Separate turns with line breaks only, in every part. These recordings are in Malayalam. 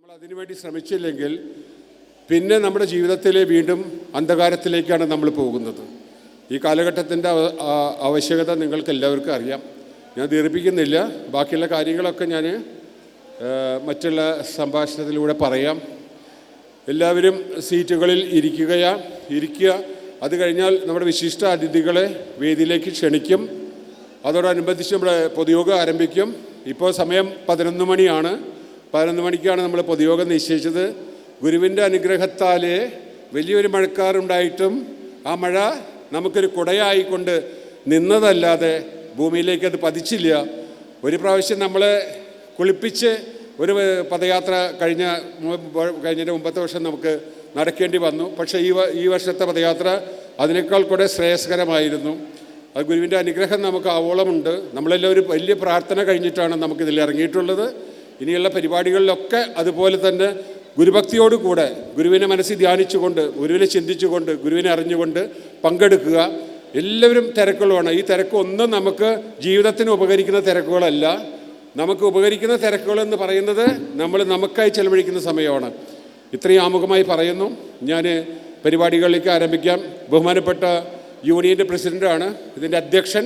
നമ്മൾ അതിനുവേണ്ടി ശ്രമിച്ചില്ലെങ്കിൽ പിന്നെ നമ്മുടെ ജീവിതത്തിലെ വീണ്ടും അന്ധകാരത്തിലേക്കാണ് നമ്മൾ പോകുന്നത്. ഈ കാലഘട്ടത്തിൻ്റെ ആവശ്യകത നിങ്ങൾക്ക് എല്ലാവർക്കും അറിയാം. ഞാൻ ദീർഘിപ്പിക്കുന്നില്ല. ബാക്കിയുള്ള കാര്യങ്ങളൊക്കെ ഞാൻ മറ്റുള്ള സംഭാഷണത്തിലൂടെ പറയാം. എല്ലാവരും സീറ്റുകളിൽ ഇരിക്കുക. അത് കഴിഞ്ഞാൽ നമ്മുടെ വിശിഷ്ട അതിഥികളെ വേദിയിലേക്ക് ക്ഷണിക്കും. അതോടനുബന്ധിച്ച് നമ്മുടെ പൊതുയോഗം ആരംഭിക്കും. ഇപ്പോൾ സമയം 11 മണിയാണ്. 11 മണിക്കാണ് നമ്മൾ പൊതുയോഗം നിശ്ചയിച്ചത്. ഗുരുവിൻ്റെ അനുഗ്രഹത്താൽ വലിയൊരു മഴക്കാറുണ്ടായിട്ടും ആ മഴ നമുക്കൊരു കുടയായിക്കൊണ്ട് നിന്നതല്ലാതെ ഭൂമിയിലേക്ക് അത് പതിച്ചില്ല. ഒരു പ്രാവശ്യം നമ്മളെ കുളിപ്പിച്ച് ഒരു പദയാത്ര കഴിഞ്ഞതിൻ്റെ മുമ്പത്തെ വർഷം നമുക്ക് നടക്കേണ്ടി വന്നു. പക്ഷേ ഈ വർഷത്തെ പദയാത്ര അതിനേക്കാൾ കൂടെ ശ്രേയസ്കരമായിരുന്നു. അത് ഗുരുവിൻ്റെ അനുഗ്രഹം നമുക്ക് ആവോളമുണ്ട്. നമ്മളെല്ലാം ഒരു വലിയ പ്രാർത്ഥന കഴിഞ്ഞിട്ടാണ് നമുക്കിതിൽ ഇറങ്ങിയിട്ടുള്ളത്. ഇനിയുള്ള പരിപാടികളിലൊക്കെ അതുപോലെ തന്നെ ഗുരുഭക്തിയോടുകൂടെ ഗുരുവിനെ മനസ്സിൽ ധ്യാനിച്ചുകൊണ്ട്, ഗുരുവിനെ ചിന്തിച്ചുകൊണ്ട്, ഗുരുവിനെ അറിഞ്ഞുകൊണ്ട് പങ്കെടുക്കുക. എല്ലാവരും തിരക്കുകളാണ്. ഈ തിരക്കൊന്നും നമുക്ക് ജീവിതത്തിന് ഉപകരിക്കുന്ന തിരക്കുകളല്ല. നമുക്ക് ഉപകരിക്കുന്ന തിരക്കുകളെന്ന് പറയുന്നത് നമ്മൾ നമുക്കായി ചെലവഴിക്കുന്ന സമയമാണ്. ഇത്രയും ആമുഖമായി പറയുന്നു. ഞാൻ പരിപാടികളിലേക്ക് ആരംഭിക്കാം. ബഹുമാനപ്പെട്ട യൂണിയൻ്റെ പ്രസിഡൻ്റാണ് ഇതിൻ്റെ അധ്യക്ഷൻ.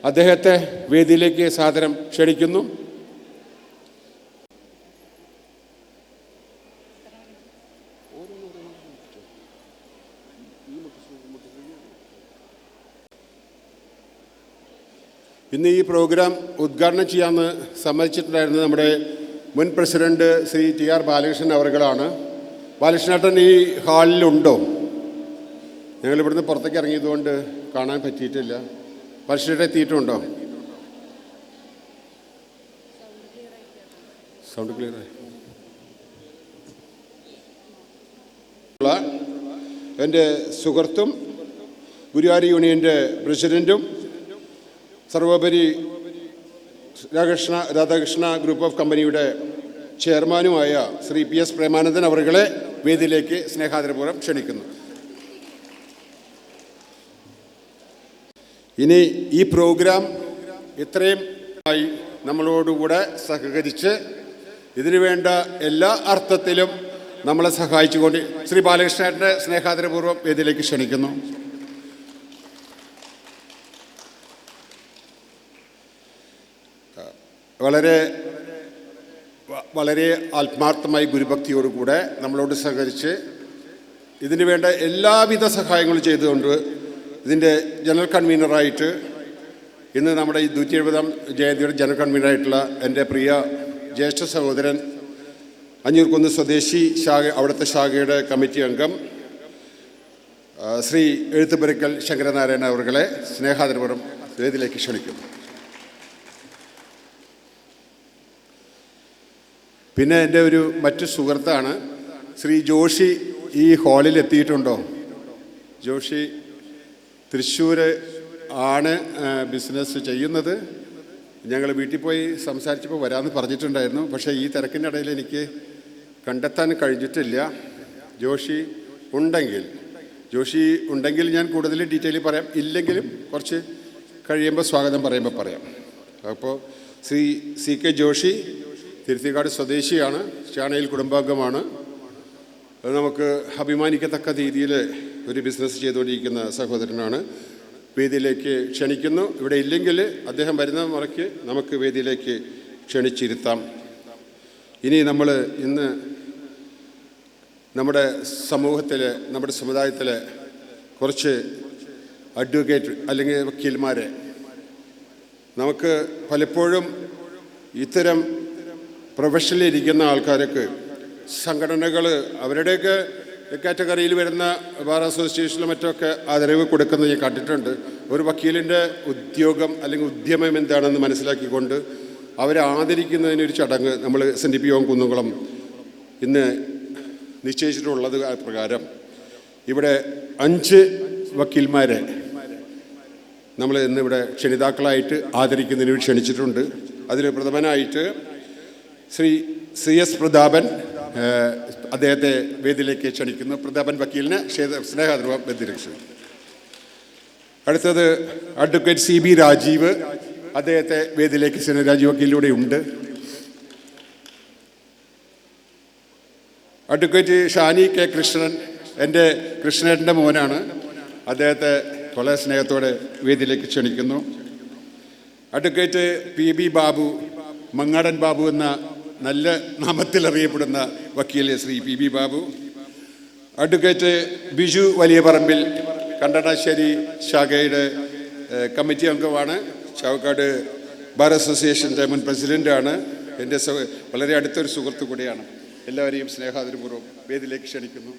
അദ്ദേഹത്തെ വേദിയിലേക്ക് സാദരം ക്ഷണിക്കുന്നു. ഇന്ന് ഈ പ്രോഗ്രാം ഉദ്ഘാടനം ചെയ്യാമെന്ന് സമ്മതിച്ചിട്ടുണ്ടായിരുന്നത് നമ്മുടെ മുൻ പ്രസിഡന്റ് ശ്രീ TR ബാലകൃഷ്ണൻ അവർകളാണ്. ബാലകൃഷ്ണേട്ടൻ ഈ ഹാളിലുണ്ടോ? ഞങ്ങളിവിടുന്ന് പുറത്തേക്ക് ഇറങ്ങിയതുകൊണ്ട് കാണാൻ പറ്റിയിട്ടില്ല. ബാലകൃഷ്ണേട്ടൻ എത്തിയിട്ടുണ്ടോ? സൗണ്ട് ക്ലിയർ ആയി. എൻ്റെ സുഹൃത്തും ഗുരുവായൂർ യൂണിയൻ്റെ പ്രസിഡൻറ്റും സർവോപരി രാധാകൃഷ്ണ ഗ്രൂപ്പ് ഓഫ് കമ്പനിയുടെ ചെയർമാനുമായ ശ്രീ PS പ്രേമാനന്ദൻ അവരുകളെ വേദിയിലേക്ക് സ്നേഹാദരപൂർവ്വം ക്ഷണിക്കുന്നു. ഇനി ഈ പ്രോഗ്രാം ഇത്രയും ആയി നമ്മളോടുകൂടെ സഹകരിച്ച് ഇതിനു വേണ്ട എല്ലാ അർത്ഥത്തിലും നമ്മളെ സഹായിച്ചുകൊണ്ട് ശ്രീ ബാലകൃഷ്ണനെ സ്നേഹാദരപൂർവ്വം വേദിയിലേക്ക് ക്ഷണിക്കുന്നു. വളരെ ആത്മാർത്ഥമായി ഗുരുഭക്തിയോടുകൂടെ നമ്മളോട് സഹകരിച്ച് ഇതിന് വേണ്ട എല്ലാവിധ സഹായങ്ങളും ചെയ്തുകൊണ്ട് ഇതിൻ്റെ ജനറൽ കൺവീനറായിട്ട് ഇന്ന് നമ്മുടെ ഈ 170-ാം ജയന്തിയുടെ ജനറൽ കൺവീനറായിട്ടുള്ള എൻ്റെ പ്രിയ ജ്യേഷ്ഠ സഹോദരൻ അഞ്ഞൂർകുന്ന് സ്വദേശി അവിടുത്തെ ശാഖയുടെ കമ്മിറ്റി അംഗം ശ്രീ എഴുത്തുപുരക്കൽ ശങ്കരനാരായണൻ അവരുകളെ സ്നേഹാദരപൂർവ്വം വേദിയിലേക്ക് ക്ഷണിക്കുന്നു. പിന്നെ എൻ്റെ ഒരു മറ്റു സുഹൃത്താണ് ശ്രീ ജോഷി. ഈ ഹാളിൽ എത്തിയിട്ടുണ്ടോ? ജോഷി തൃശ്ശൂർ ആണ് ബിസിനസ് ചെയ്യുന്നത്. ഞങ്ങൾ വീട്ടിൽ പോയി സംസാരിച്ചപ്പോൾ വരാമെന്ന് പറഞ്ഞിട്ടുണ്ടായിരുന്നു. പക്ഷേ ഈ തിരക്കിൻ്റെ ഇടയിൽ എനിക്ക് കണ്ടെത്താൻ കഴിഞ്ഞിട്ടില്ല. ജോഷി ഉണ്ടെങ്കിൽ ഞാൻ കൂടുതൽ ഡീറ്റെയിൽ പറയാം. ഇല്ലെങ്കിലും കുറച്ച് കഴിയുമ്പോൾ സ്വാഗതം പറയുമ്പോൾ പറയാം. അപ്പോൾ ശ്രീ CK ജോഷി തിരുത്തിക്കാട് സ്വദേശിയാണ്. ചാണയിൽ കുടുംബാംഗമാണ്. അത് നമുക്ക് അഭിമാനിക്കത്തക്ക രീതിയിൽ ഒരു ബിസിനസ് ചെയ്തുകൊണ്ടിരിക്കുന്ന സഹോദരനാണ്. വേദിയിലേക്ക് ക്ഷണിക്കുന്നു. ഇവിടെ ഇല്ലെങ്കിൽ അദ്ദേഹം വരുന്ന മുറയ്ക്ക് നമുക്ക് വേദിയിലേക്ക് ക്ഷണിച്ചിരുത്താം. ഇനി നമ്മൾ ഇന്ന് നമ്മുടെ സമൂഹത്തിലെ, നമ്മുടെ സമുദായത്തിലെ കുറച്ച് അഡ്വക്കേറ്റ് അല്ലെങ്കിൽ വക്കീൽമാരെ നമുക്ക് പലപ്പോഴും ഇത്തരം പ്രൊഫഷനിലിരിക്കുന്ന ആൾക്കാർക്ക് സംഘടനകൾ അവരുടെയൊക്കെ കാറ്റഗറിയിൽ വരുന്ന ബാർ അസോസിയേഷനിലും മറ്റൊക്കെ ആദരവ് കൊടുക്കുന്നത് ഞാൻ കണ്ടിട്ടുണ്ട്. ഒരു വക്കീലിൻ്റെ ഉദ്യോഗം അല്ലെങ്കിൽ ഉദ്യമം എന്താണെന്ന് മനസ്സിലാക്കിക്കൊണ്ട് അവരെ ആദരിക്കുന്നതിനൊരു ചടങ്ങ് നമ്മൾ SNDP യോഗം കുന്നുകുളം ഇന്ന് നിശ്ചയിച്ചിട്ടുള്ളത് പ്രകാരം ഇവിടെ 5 വക്കീൽമാരെ നമ്മൾ ഇന്നിവിടെ ക്ഷണിതാക്കളായിട്ട് ആദരിക്കുന്നതിന് ക്ഷണിച്ചിട്ടുണ്ട്. അതിൽ പ്രഥമനായിട്ട് ശ്രീ CS പ്രതാപൻ, അദ്ദേഹത്തെ വേദിയിലേക്ക് ക്ഷണിക്കുന്നു. പ്രതാപൻ വക്കീലിനെ സ്നേഹാദരപൂർവ്വം വേദിയിലേക്ക് ക്ഷണിക്കുന്നു. അടുത്തത് അഡ്വക്കേറ്റ് CB രാജീവ്, അദ്ദേഹത്തെ വേദിയിലേക്ക് രാജീവ് വക്കീലിലൂടെ ഉണ്ട്. അഡ്വക്കേറ്റ് ഷാനി കെ കൃഷ്ണൻ എൻ്റെ കൃഷ്ണേട്ടൻ്റെ മോനാണ്. അദ്ദേഹത്തെ വളരെ സ്നേഹത്തോടെ വേദിയിലേക്ക് ക്ഷണിക്കുന്നു. അഡ്വക്കേറ്റ് PB ബാബു, മങ്ങാടൻ ബാബു എന്ന നല്ല നാമത്തിൽ അറിയപ്പെടുന്ന വക്കീൽ ശ്രീ PB ബാബു. അഡ്വക്കേറ്റ് ബിജു വലിയ പറമ്പിൽ, കണ്ടനാശ്ശേരി ശാഖയുടെ കമ്മിറ്റി അംഗമാണ്. ചാവക്കാട് ബാർ അസോസിയേഷൻ്റെ മുൻ പ്രസിഡൻ്റാണ്. എൻ്റെ വളരെ അടുത്തൊരു സുഹൃത്തു കൂടിയാണ്. എല്ലാവരെയും സ്നേഹാദരപൂർവ്വം വേദിയിലേക്ക് ക്ഷണിക്കുന്നു.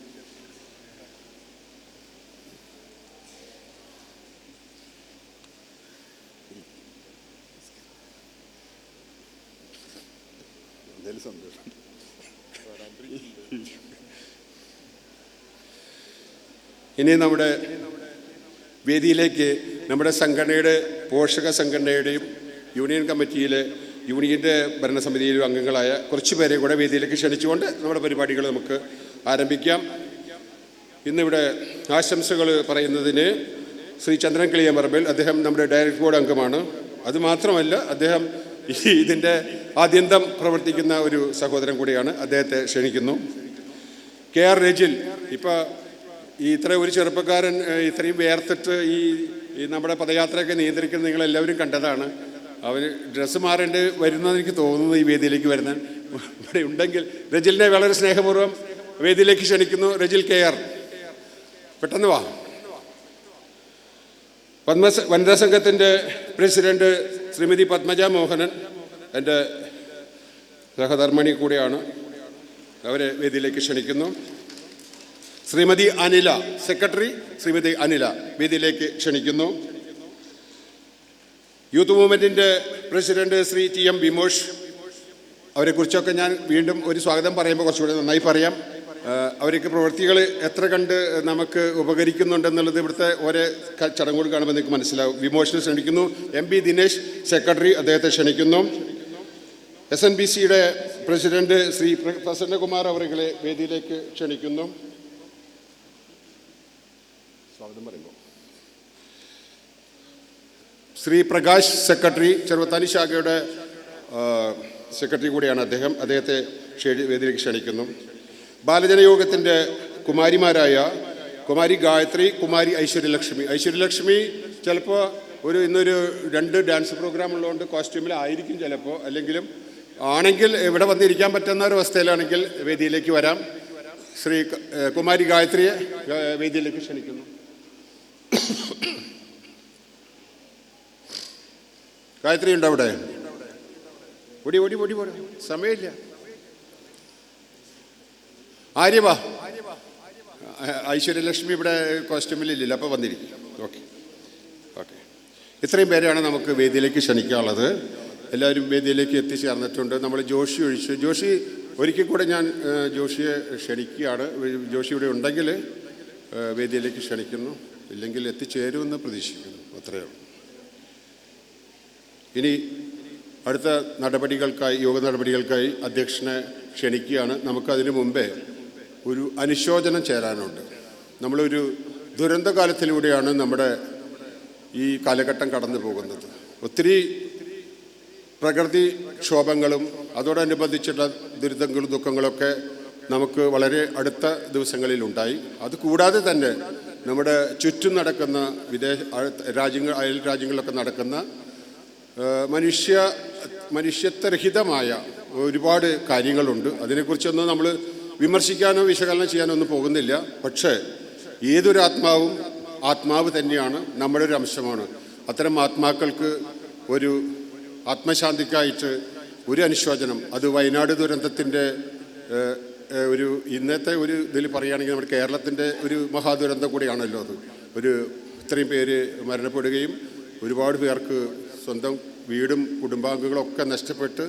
സന്തോഷം. ഇനി നമ്മുടെ വേദിയിലേക്ക് നമ്മുടെ സംഘടനയുടെ പോഷക സംഘടനയുടെയും യൂണിയൻ കമ്മിറ്റിയിലെ യൂണിയൻ്റെ ഭരണസമിതിയിലും അംഗങ്ങളായ കുറച്ച് പേരെ കൂടെ വേദിയിലേക്ക് ക്ഷണിച്ചുകൊണ്ട് നമ്മുടെ പരിപാടികൾ നമുക്ക് ആരംഭിക്കാം. ഇന്നിവിടെ ആശംസകൾ പറയുന്നതിന് ശ്രീ ചന്ദ്രൻ കിളിയമറമ്പിൽ, അദ്ദേഹം നമ്മുടെ ഡയറക്ടർ ബോർഡ് അംഗമാണ്. അതുമാത്രമല്ല, അദ്ദേഹം ഇതിൻ്റെ ആദ്യന്തം പ്രവർത്തിക്കുന്ന ഒരു സഹോദരൻ കൂടിയാണ്. അദ്ദേഹത്തെ ക്ഷണിക്കുന്നു. KR രജിൽ, ഇപ്പോൾ ഇത്ര ഒരു ചെറുപ്പക്കാരൻ ഇത്രയും വേർത്തിട്ട് ഈ നമ്മുടെ പദയാത്രയൊക്കെ നിയന്ത്രിക്കുന്നത് നിങ്ങളെല്ലാവരും കണ്ടതാണ്. അവർ ഡ്രസ്സ് മാറേണ്ടി വരുന്നതെന്ന് എനിക്ക് തോന്നുന്നു. ഈ വേദിയിലേക്ക് വരുന്ന ഇവിടെ ഉണ്ടെങ്കിൽ രജിലിനെ വളരെ സ്നേഹപൂർവ്വം വേദിയിലേക്ക് ക്ഷണിക്കുന്നു. രജിൽ KR, പെട്ടെന്ന് വാ. വനിതാ സംഘത്തിൻ്റെ പ്രസിഡന്റ് ശ്രീമതി പത്മജ മോഹനൻ എൻ്റെ സഹധർമ്മിണി കൂടിയാണ്. അവരെ വേദിയിലേക്ക് ക്ഷണിക്കുന്നു. ശ്രീമതി അനില, സെക്രട്ടറി ശ്രീമതി അനില വേദിയിലേക്ക് ക്ഷണിക്കുന്നു. യൂത്ത് മൂവ്മെൻറ്റിൻ്റെ പ്രസിഡന്റ് ശ്രീ TM ബിമോഷ്, അവരെക്കുറിച്ചൊക്കെ ഞാൻ വീണ്ടും ഒരു സ്വാഗതം പറയുമ്പോൾ കുറച്ചുകൂടി നന്നായി പറയാം. അവർക്ക് പ്രവൃത്തികൾ എത്ര കണ്ട് നമുക്ക് ഉപകരിക്കുന്നുണ്ടെന്നുള്ളത് ഇവിടുത്തെ ഓരോ ചടങ്ങുകൾ കാണുമ്പോൾ നിങ്ങൾക്ക് മനസ്സിലാവും. വിമോഷനെ ക്ഷണിക്കുന്നു. MB ദിനേശ്, സെക്രട്ടറി, അദ്ദേഹത്തെ ക്ഷണിക്കുന്നു. SNBCയുടെ പ്രസിഡന്റ് ശ്രീ പ്രസന്നകുമാർ അവരെ വേദിയിലേക്ക് ക്ഷണിക്കുന്നു. സ്വാഗതം പറയുമ്പോൾ ശ്രീ പ്രകാശ്, സെക്രട്ടറി, ചെറുവത്താനി ശാഖയുടെ സെക്രട്ടറി കൂടിയാണ് അദ്ദേഹം. അദ്ദേഹത്തെ വേദിയിലേക്ക് ക്ഷണിക്കുന്നു. ബാലജനയോഗത്തിൻ്റെ കുമാരിമാരായ കുമാരി ഗായത്രി, കുമാരി ഐശ്വര്യലക്ഷ്മി ചിലപ്പോൾ ഇന്നൊരു 2 ഡാൻസ് പ്രോഗ്രാം ഉള്ളതുകൊണ്ട് കോസ്റ്റ്യൂമിലായിരിക്കും ചിലപ്പോൾ, അല്ലെങ്കിലും ആണെങ്കിൽ ഇവിടെ വന്നിരിക്കാൻ പറ്റുന്ന ഒരു അവസ്ഥയിലാണെങ്കിൽ വേദിയിലേക്ക് വരാം. ശ്രീ കുമാരി ഗായത്രിയെ വേദിയിലേക്ക് ക്ഷണിക്കുന്നു. ഗായത്രി ഉണ്ടോ അവിടെ? ഓടി ഓടി ഓടി പോരാ, സമയമില്ല. ആര്യവാ, ഐശ്വര്യലക്ഷ്മി ഇവിടെ കോസ്റ്റ്യൂമിലില്ല, അപ്പോൾ വന്നിരിക്കും. ഓക്കെ. ഇത്രയും പേരെയാണ് നമുക്ക് വേദിയിലേക്ക് ക്ഷണിക്കാനുള്ളത്. എല്ലാവരും വേദിയിലേക്ക് എത്തിച്ചേർന്നിട്ടുണ്ട്. നമ്മൾ ജോഷി ഒഴിച്ച്, ജോഷി ഒരിക്കൽ കൂടെ ഞാൻ ജോഷിയെ ക്ഷണിക്കുകയാണ്. ജോഷി ഇവിടെ ഉണ്ടെങ്കിൽ വേദിയിലേക്ക് ക്ഷണിക്കുന്നു, ഇല്ലെങ്കിൽ എത്തിച്ചേരുമെന്ന് പ്രതീക്ഷിക്കുന്നു. അത്രയേ ഉള്ളൂ. ഇനി അടുത്ത യോഗ നടപടികൾക്കായി അധ്യക്ഷനെ ക്ഷണിക്കുകയാണ്. നമുക്കതിനു മുമ്പേ ഒരു അനുശോചനം ചേരാനുണ്ട്. നമ്മളൊരു ദുരന്തകാലത്തിലൂടെയാണ് നമ്മുടെ ഈ കാലഘട്ടം കടന്നു പോകുന്നത്. ഒത്തിരി പ്രകൃതിക്ഷോഭങ്ങളും അതോടനുബന്ധിച്ചുള്ള ദുരിതങ്ങളും ദുഃഖങ്ങളൊക്കെ നമുക്ക് വളരെ അടുത്ത ദിവസങ്ങളിലുണ്ടായി. അതുകൂടാതെ തന്നെ നമ്മുടെ ചുറ്റും നടക്കുന്ന അയൽ രാജ്യങ്ങളിലൊക്കെ നടക്കുന്ന മനുഷ്യത്വരഹിതമായ ഒരുപാട് കാര്യങ്ങളുണ്ട്. അതിനെക്കുറിച്ചൊന്നും നമ്മൾ വിമർശിക്കാനോ വിശകലനം ചെയ്യാനോ ഒന്നും പോകുന്നില്ല. പക്ഷേ ഏതൊരു ആത്മാവ് തന്നെയാണ്, നമ്മുടെ ഒരു അംശമാണ്. അത്തരം ആത്മാക്കൾക്ക് ഒരു ആത്മശാന്തിക്കായിട്ട് ഒരു അനുശോചനം, അത് വയനാട് ദുരന്തത്തിൻ്റെ ഇന്നത്തെ ഒരു ഇതിൽ പറയുകയാണെങ്കിൽ നമ്മുടെ കേരളത്തിൻ്റെ ഒരു മഹാദുരന്തം കൂടിയാണല്ലോ അത്. ഇത്രയും പേര് മരണപ്പെടുകയും ഒരുപാട് പേർക്ക് സ്വന്തം വീടും കുടുംബാംഗങ്ങളൊക്കെ നഷ്ടപ്പെട്ട്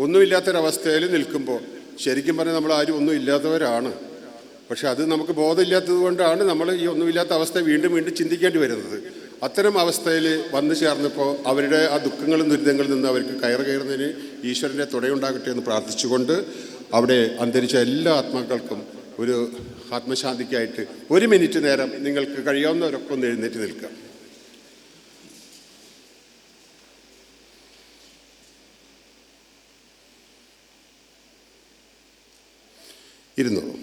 ഒന്നുമില്ലാത്തൊരവസ്ഥയിൽ നിൽക്കുമ്പോൾ, ശരിക്കും പറഞ്ഞാൽ നമ്മൾ ആരും ഒന്നും ഇല്ലാത്തവരാണ്. പക്ഷെ അത് നമുക്ക് ബോധമില്ലാത്തത് കൊണ്ടാണ് നമ്മൾ ഈ ഒന്നുമില്ലാത്ത അവസ്ഥ വീണ്ടും വീണ്ടും ചിന്തിക്കേണ്ടി വരുന്നത്. അത്തരം അവസ്ഥയിൽ വന്നു ചേർന്നപ്പോൾ അവരുടെ ആ ദുഃഖങ്ങളും ദുരിതങ്ങളിൽ നിന്ന് അവർക്ക് കയറുന്നതിന് ഈശ്വരൻ്റെ തുണയുണ്ടാകട്ടെ എന്ന് പ്രാർത്ഥിച്ചുകൊണ്ട് അവിടെ അന്തരിച്ച എല്ലാ ആത്മാക്കൾക്കും ഒരു ആത്മശാന്തിക്കായിട്ട് 1 മിനിറ്റ് നേരം നിങ്ങൾക്ക് കഴിയാവുന്നവരൊക്കെ ഒന്ന് എഴുന്നേറ്റ് നിൽക്കുക. ഇരുന്നോളൂ.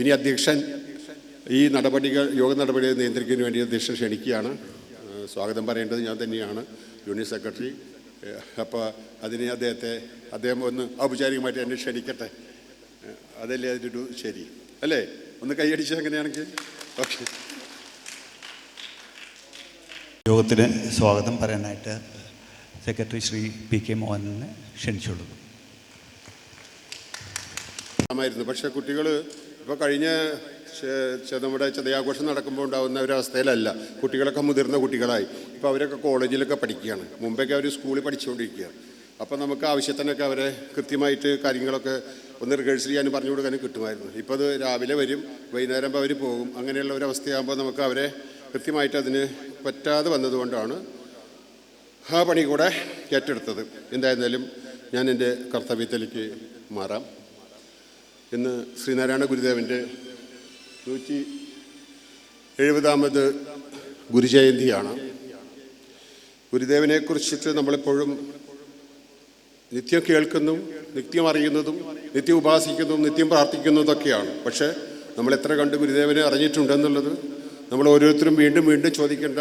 ഇനി അധ്യക്ഷൻ ഈ യോഗ നടപടികൾ നിയന്ത്രിക്കുന്നതിന് വേണ്ടി അധ്യക്ഷൻ ക്ഷണിക്കുകയാണ്. സ്വാഗതം പറയേണ്ടത് ഞാൻ തന്നെയാണ്, യൂണിയൻ സെക്രട്ടറി. അപ്പോൾ അതിന് അദ്ദേഹം ഒന്ന് ഔപചാരികമായിട്ട് എന്നെ ക്ഷണിക്കട്ടെ. അതല്ലേ അതിൻ്റെ ശരി അല്ലേ? ഒന്ന് കൈയടിച്ച് അങ്ങനെയാണെങ്കിൽ ഓക്കെ.
യോഗത്തിന് സ്വാഗതം പറയാനായിട്ട് സെക്രട്ടറി ശ്രീ PK മോഹനനെ ക്ഷണിച്ചുള്ളൂ.
പക്ഷേ കുട്ടികൾ ഇപ്പോൾ കഴിഞ്ഞ നമ്മുടെ ചതയാഘോഷം നടക്കുമ്പോൾ ഉണ്ടാകുന്ന ഒരവസ്ഥയിലല്ല. കുട്ടികളൊക്കെ മുതിർന്ന കുട്ടികളായി. ഇപ്പോൾ അവരൊക്കെ കോളേജിലൊക്കെ പഠിക്കുകയാണ്. മുമ്പൊക്കെ അവർ സ്കൂളിൽ പഠിച്ചുകൊണ്ടിരിക്കുകയാണ്. അപ്പോൾ നമുക്ക് ആവശ്യത്തിനൊക്കെ അവരെ കൃത്യമായിട്ട് കാര്യങ്ങളൊക്കെ ഒന്ന് റിഹേഴ്സൽ ചെയ്യാനും പറഞ്ഞു കൊടുക്കാനും കിട്ടുമായിരുന്നു. ഇപ്പോൾ അത് രാവിലെ വരും, വൈകുന്നേരം അവർ പോകും. അങ്ങനെയുള്ള ഒരവസ്ഥയാകുമ്പോൾ നമുക്ക് അവരെ കൃത്യമായിട്ട് അതിന് പറ്റാതെ വന്നതുകൊണ്ടാണ് ആ പണി കൂടെ ഏറ്റെടുത്തത്. എന്തായിരുന്നാലും ഞാൻ എൻ്റെ കർത്തവ്യത്തിലേക്ക് മാറാം. ഇന്ന് ശ്രീനാരായണ ഗുരുദേവൻ്റെ 170ാമത് ഗുരുജയന്തിയാണ്. ഗുരുദേവനെക്കുറിച്ചിട്ട് നമ്മളെപ്പോഴും നിത്യം കേൾക്കുന്നതും നിത്യം അറിയുന്നതും നിത്യം ഉപാസിക്കുന്നതും നിത്യം പ്രാർത്ഥിക്കുന്നതൊക്കെയാണ്. പക്ഷേ നമ്മൾ എത്ര കണ്ട് ഗുരുദേവനെ അറിഞ്ഞിട്ടുണ്ടെന്നുള്ളത് നമ്മൾ ഓരോരുത്തരും വീണ്ടും വീണ്ടും ചോദിക്കേണ്ട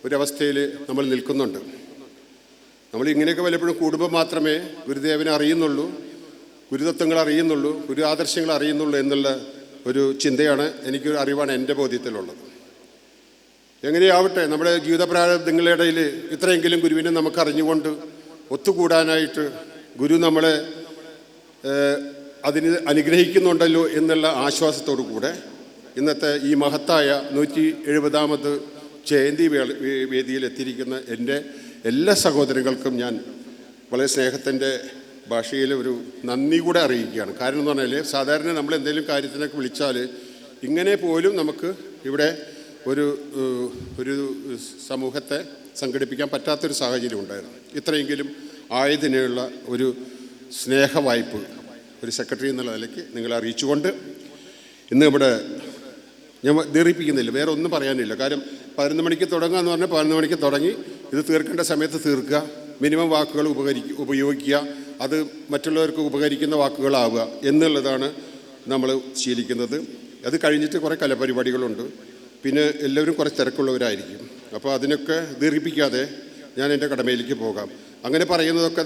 ഒരവസ്ഥയിൽ നമ്മൾ നിൽക്കുന്നുണ്ട്. നമ്മൾ ഇങ്ങനെയൊക്കെ വല്ലപ്പോഴും കൂടുമ്പോൾ മാത്രമേ ഗുരുദേവനെ അറിയുന്നുള്ളൂ, ഗുരുതത്വങ്ങൾ അറിയുന്നുള്ളൂ, ഗുരു ആദർശങ്ങൾ അറിയുന്നുള്ളൂ എന്നുള്ള ഒരു ചിന്തയാണ്, എനിക്കൊരു അറിവാണ് എൻ്റെ ബോധ്യത്തിലുള്ളത്. എങ്ങനെയാവട്ടെ, നമ്മുടെ ജീവിത പ്രാരബ്ധങ്ങളുടെ ഇടയിൽ ഇത്രയെങ്കിലും ഗുരുവിനെ നമുക്ക് അറിഞ്ഞുകൊണ്ട് ഒത്തുകൂടാനായിട്ട് ഗുരു നമ്മളെ അതിന് അനുഗ്രഹിക്കുന്നുണ്ടല്ലോ എന്നുള്ള ആശ്വാസത്തോടു കൂടെ ഇന്നത്തെ ഈ മഹത്തായ 170ാമത് ജയന്തി വേദിയിൽ എത്തിയിരിക്കുന്ന എൻ്റെ എല്ലാ സഹോദരങ്ങൾക്കും ഞാൻ വളരെ സ്നേഹത്തിൻ്റെ ഭാഷയിൽ ഒരു നന്ദി കൂടെ അറിയിക്കുകയാണ്. കാരണം എന്ന് പറഞ്ഞാൽ സാധാരണ നമ്മൾ എന്തെങ്കിലും കാര്യത്തിനൊക്കെ വിളിച്ചാൽ ഇങ്ങനെ പോലും നമുക്ക് ഇവിടെ ഒരു സമൂഹത്തെ സംഘടിപ്പിക്കാൻ പറ്റാത്തൊരു സാഹചര്യം ഉണ്ടായിരുന്നു. ഇത്രയെങ്കിലും ആയതിനുള്ള ഒരു സ്നേഹവായ്പ് ഒരു സെക്രട്ടറി എന്നുള്ള നിലയ്ക്ക് നിങ്ങളെ അറിയിച്ചുകൊണ്ട് ഇന്ന് ഇവിടെ ഞാൻ ദീർഘിപ്പിക്കുന്നില്ല, വേറെ ഒന്നും പറയാനില്ല. കാര്യം 11 മണിക്ക് തുടങ്ങുക എന്ന് പറഞ്ഞാൽ 11 മണിക്ക് തുടങ്ങി ഇത് തീർക്കേണ്ട സമയത്ത് തീർക്കുക, മിനിമം വാക്കുകൾ ഉപയോഗിക്കുക, അത് മറ്റുള്ളവർക്ക് ഉപകരിക്കുന്ന വാക്കുകളാവുക എന്നുള്ളതാണ് നമ്മൾ ശീലിക്കുന്നത്. അത് കഴിഞ്ഞിട്ട് കുറേ കലാപരിപാടികളുണ്ട്, പിന്നെ എല്ലാവരും കുറേ തിരക്കുള്ളവരായിരിക്കും. അപ്പോൾ അതിനൊക്കെ ദീർഘിപ്പിക്കാതെ ഞാൻ എൻ്റെ കടമയിലേക്ക് പോകാം. അങ്ങനെ പറയുന്നതൊക്കെ